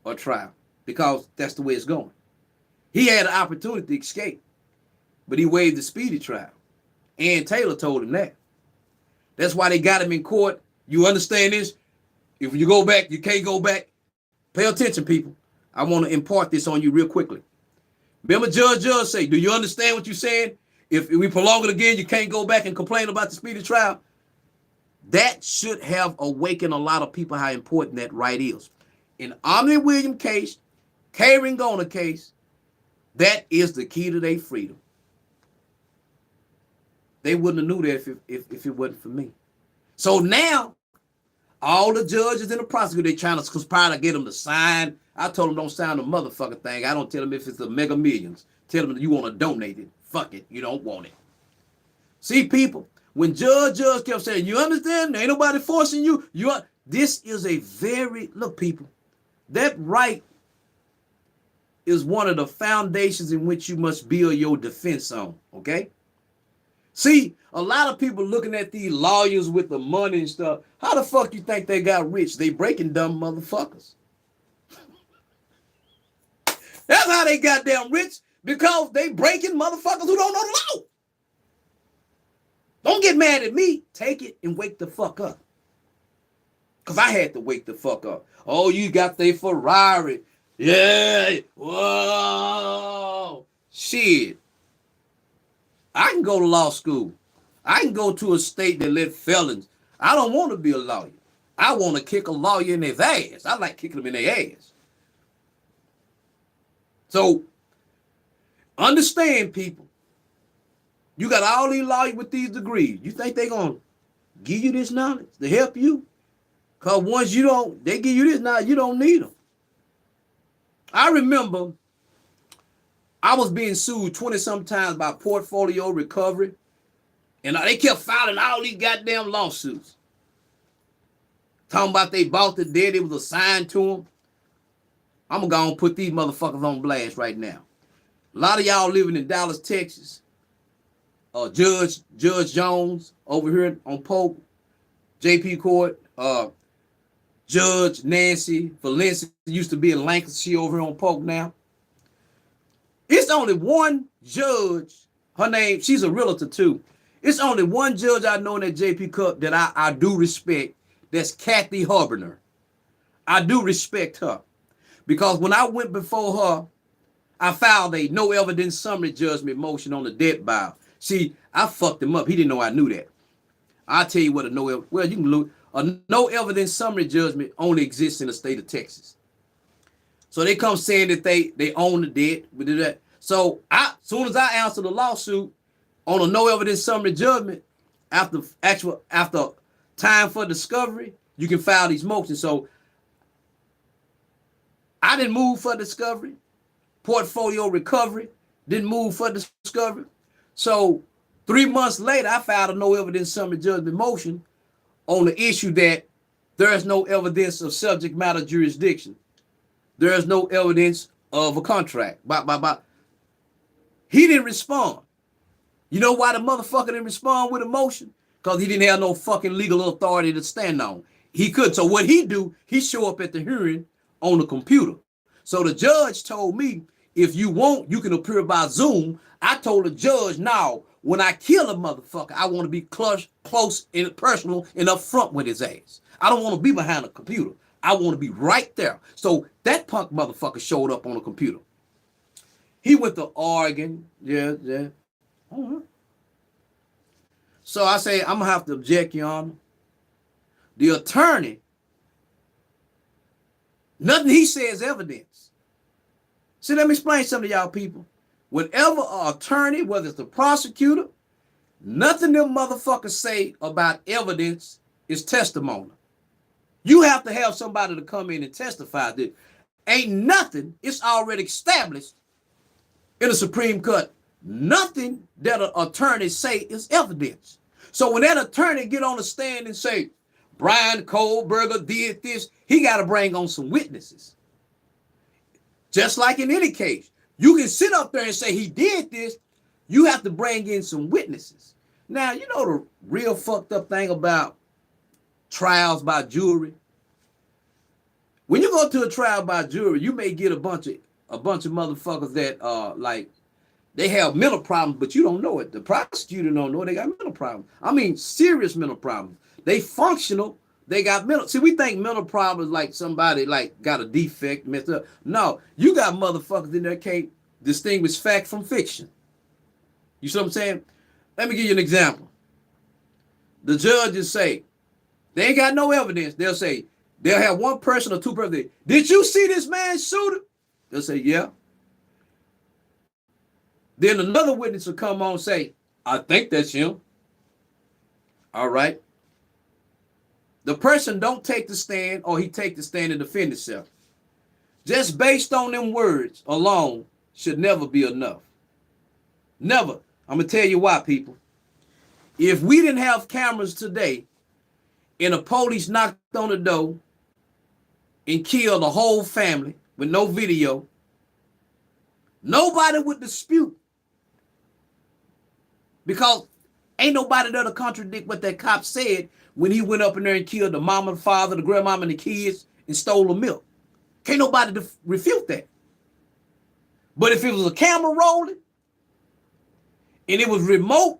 or trial because that's the way it's going. He had an opportunity to escape, but he waived the speedy trial. Ann Taylor told him that. That's why they got him in court. You understand this? If you go back, you can't go back. Pay attention, people. I want to impart this on you real quickly. Remember Judge say, do you understand what you're saying? If we prolong it again, you can't go back and complain about the speedy trial. That should have awakened a lot of people how important that right is. In OMNI Williams case, K. Ringona case, that is the key to their freedom. They wouldn't have knew that if it wasn't for me. So now, all the judges and the prosecutor, they trying to conspire to get them to sign. I told them don't sign the motherfucking thing. I don't tell them if it's the Mega Millions. Tell them you want to donate it. Fuck it. You don't want it. See, people, when Judge kept saying, you understand? Ain't nobody forcing you. This is a very, look, people, that right is one of the foundations in which you must build your defense on, okay? See, a lot of people looking at these lawyers with the money and stuff. How the fuck you think they got rich? They breaking dumb motherfuckers. That's how they got damn rich, because they breaking motherfuckers who don't know the law. Don't get mad at me. Take it and wake the fuck up. Because I had to wake the fuck up. Oh, you got the Ferrari. Yeah. Whoa. Shit. I can go to law school. I can go to a state that let felons. I don't want to be a lawyer. I want to kick a lawyer in his ass. I like kicking them in their ass. So, understand, people. You got all these lawyers with these degrees. You think they're going to give you this knowledge to help you? Because once you don't, they give you this knowledge, you don't need them. I remember I was being sued 20-some times by portfolio recovery. And they kept filing all these goddamn lawsuits. Talking about they bought the debt, it was assigned to them. I'm going to go and put these motherfuckers on blast right now. A lot of y'all living in Dallas, Texas. Judge Jones over here on Polk, JP Court. Judge Nancy Valencia used to be in Lancashire over here on Polk now. It's only one judge. Her name, she's a realtor too. It's only one judge I know in that JP Cup that I do respect. That's Kathy Harbiner. I do respect her. Because when I went before her, I filed a no evidence summary judgment motion on the debt buyout. See, I fucked him up. He didn't know I knew that. I'll tell you what a no evidence summary judgment only exists in the state of Texas. So they come saying that they own the debt. We do that. So as soon as I answer the lawsuit on a no evidence summary judgment, after time for discovery, you can file these motions. So I didn't move for discovery. Portfolio recovery didn't move for discovery. So 3 months later, I filed a no evidence summary judgment motion on the issue that there is no evidence of subject matter jurisdiction. There is no evidence of a contract. He didn't respond. You know why the motherfucker didn't respond with a motion? Because he didn't have no fucking legal authority to stand on. He could. So what he do, he show up at the hearing on the computer. So the judge told me, if you want, you can appear by Zoom. I told the judge, now, when I kill a motherfucker, I want to be close and personal and up front with his ass. I don't want to be behind a computer. I want to be right there. So that punk motherfucker showed up on the computer. He went to Oregon. Yeah. Uh-huh. So I say, I'm going to have to object, Your Honor. The attorney, nothing he says evidence. See, let me explain something to y'all people. Whenever an attorney, whether it's the prosecutor, nothing them motherfuckers say about evidence is testimony. You have to have somebody to come in and testify that ain't nothing, it's already established in the Supreme Court. Nothing that an attorney say is evidence. So when that attorney get on the stand and say, Brian Kohlberger did this, he got to bring on some witnesses. Just like in any case, you can sit up there and say he did this. You have to bring in some witnesses. Now, you know the real fucked up thing about trials by jury? When you go to a trial by jury, you may get a bunch of motherfuckers that like they have mental problems, but you don't know it. The prosecutor don't know it. They got mental problems. I mean, serious mental problems. They functional. They got mental. See, we think mental problems like somebody like got a defect, messed up. No, you got motherfuckers in there can't distinguish fact from fiction. You see what I'm saying? Let me give you an example. The judges say they ain't got no evidence. They'll say they'll have one person or two persons. Did you see this man shoot him? They'll say, yeah. Then another witness will come on and say, I think that's him. All right. The person don't take the stand or he take the stand and defend himself. Just based on them words alone should never be enough. Never. I'm going to tell you why, people. If we didn't have cameras today and the police knocked on the door and killed the whole family with no video, nobody would dispute. Because ain't nobody there to contradict what that cop said when he went up in there and killed the mama, the father, the grandmama, and the kids and stole the milk. Can't nobody refute that. But if it was a camera rolling and it was remote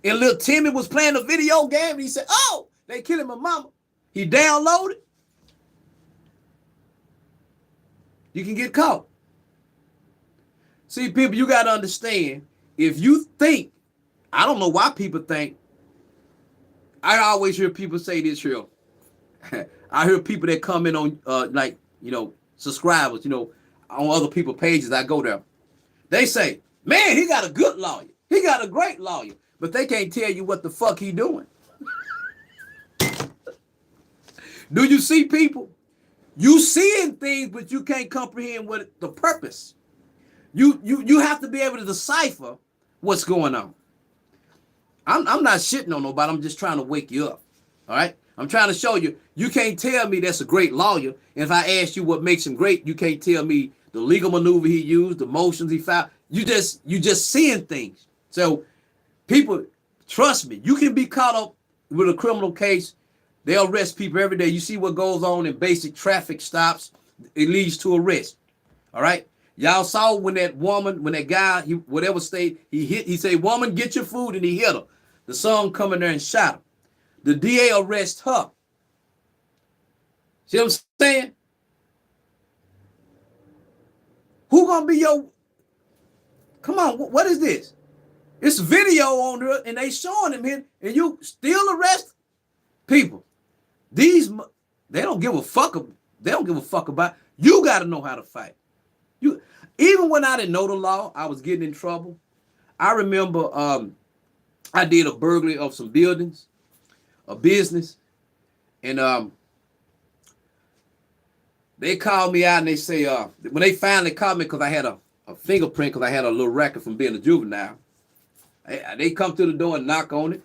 and little Timmy was playing a video game and he said, oh, they killing my mama. he downloaded, you can get caught. See, people, you got to understand, if you think, I don't know why people think, I always hear people say this here. I hear people that come in on, like, subscribers, on other people's pages, I go there. They say, man, he got a good lawyer. He got a great lawyer. But they can't tell you what the fuck he doing. Do you see, people? You seeing things, but you can't comprehend what the purpose. You have to be able to decipher what's going on. I'm not shitting on nobody. I'm just trying to wake you up. All right? I'm trying to show you, you can't tell me that's a great lawyer. And if I ask you what makes him great, you can't tell me the legal maneuver he used, the motions he filed. You just seeing things. So people, trust me, you can be caught up with a criminal case. They arrest people every day. You see what goes on in basic traffic stops. It leads to arrest. All right? Y'all saw when that guy, whatever state, he said, woman, get your food, and he hit her. The son come in there and shot her. The DA arrests her. See what I'm saying? Who gonna be your, come on, what is this? It's video on there, and they showing him here, and you still arrest people. They don't give a fuck. They don't give a fuck about. You got to know how to fight. Even when I didn't know the law, I was getting in trouble. I remember I did a burglary of some buildings, a business, and they called me out and they say, when they finally called me, because I had a fingerprint, because I had a little record from being a juvenile, they come to the door and knock on it.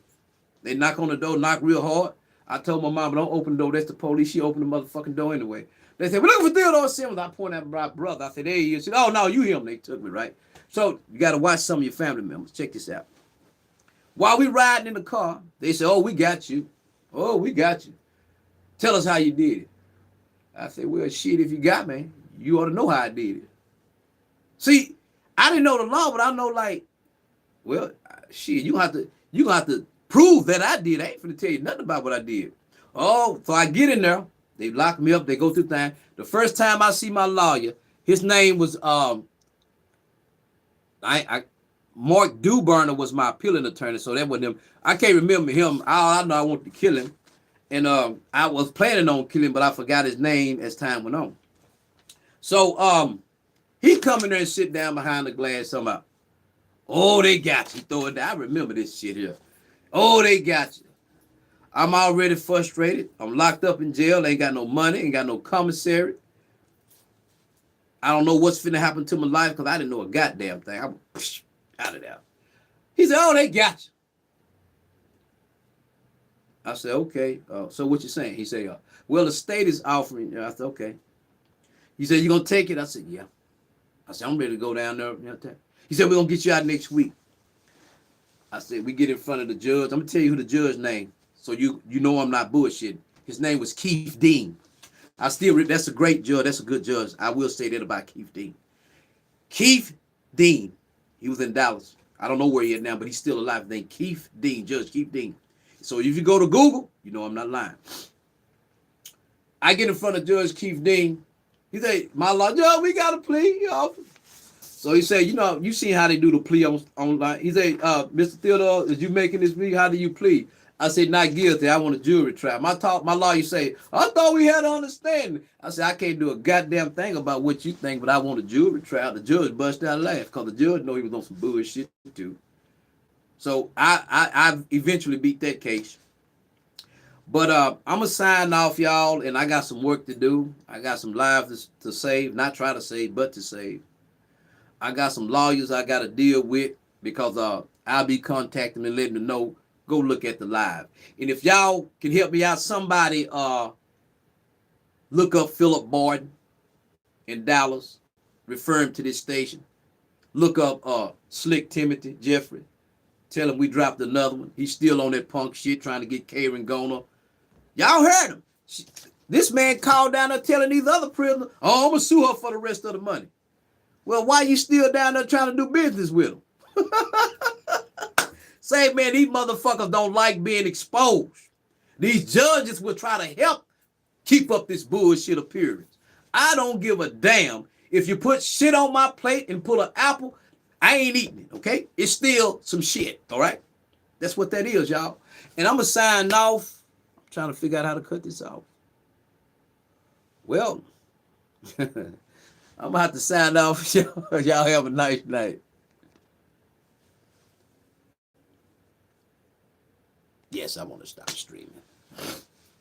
They knock on the door, knock real hard. I told my mom, don't open the door. That's the police. She opened the motherfucking door anyway. They said, we're looking for Theodore Simmons. I pointed at my brother. I said, there he is. She said, oh, no, you him. They took me, right? So you got to watch some of your family members. Check this out. While we riding in the car, they said, oh, we got you. Oh, we got you. Tell us how you did it. I said, well, shit, if you got me, you ought to know how I did it. See, I didn't know the law, but I know, like, well, shit, you have to prove that I did. I ain't finna tell you nothing about what I did. Oh, so I get in there. They lock me up. They go through the thing. The first time I see my lawyer, his name was Mark Duburner was my appealing attorney. So that wasn't him. I can't remember him. All I know, I wanted to kill him, and I was planning on killing him, but I forgot his name as time went on. So he come in there and sit down behind the glass. Somehow, oh, they got you. Throw it down. I remember this shit here. Oh, they got you. I'm already frustrated. I'm locked up in jail. Ain't got no money. Ain't got no commissary. I don't know what's finna happen to my life because I didn't know a goddamn thing. I'm out of there. He said, oh, they got you. I said, okay. So what you saying? He said, well, the state is offering. I said, okay. He said, you going to take it? I said, yeah. I said, I'm ready to go down there. He said, we're going to get you out next week. I said, we get in front of the judge. I'm going to tell you who the judge named. So you know I'm not bullshitting. His name was Keith Dean. That's a great judge. That's a good judge. I will say that about Keith Dean. Keith Dean. He was in Dallas. I don't know where he is now, but he's still alive. His name Keith Dean, Judge Keith Dean. So if you go to Google, you know I'm not lying. I get in front of Judge Keith Dean. He said, my law, we got a plea. So he said, you seen how they do the plea online. He said, Mr. Theodore, is you making this plea? How do you plead? I said, not guilty. I want a jury trial. My lawyer say, I thought we had an understanding. I said, I can't do a goddamn thing about what you think, but I want a jury trial. The judge bust out laughing because the judge know he was on some bullshit too. So I eventually beat that case. But I'm going to sign off, y'all, and I got some work to do. I got some lives to save, not try to save, but to save. I got some lawyers I got to deal with because I'll be contacting them and letting them know. Go look at the live. And if y'all can help me out, somebody look up Phillip Barton in Dallas, refer him to this station. Look up Slick Timothy Jeffry. Tell him we dropped another one. He's still on that punk shit trying to get Karen Goner. Y'all heard him. This man called down there telling these other prisoners, oh, I'm going to sue her for the rest of the money. Well, why you still down there trying to do business with him? Say, man, these motherfuckers don't like being exposed. These judges will try to help keep up this bullshit appearance. I don't give a damn if you put shit on my plate and pull an apple. I ain't eating it, okay? It's still some shit, all right? That's what that is, y'all. And I'm going to sign off. I'm trying to figure out how to cut this off. Well, I'm going to have to sign off. Y'all have a nice night. Yes, I want to stop streaming.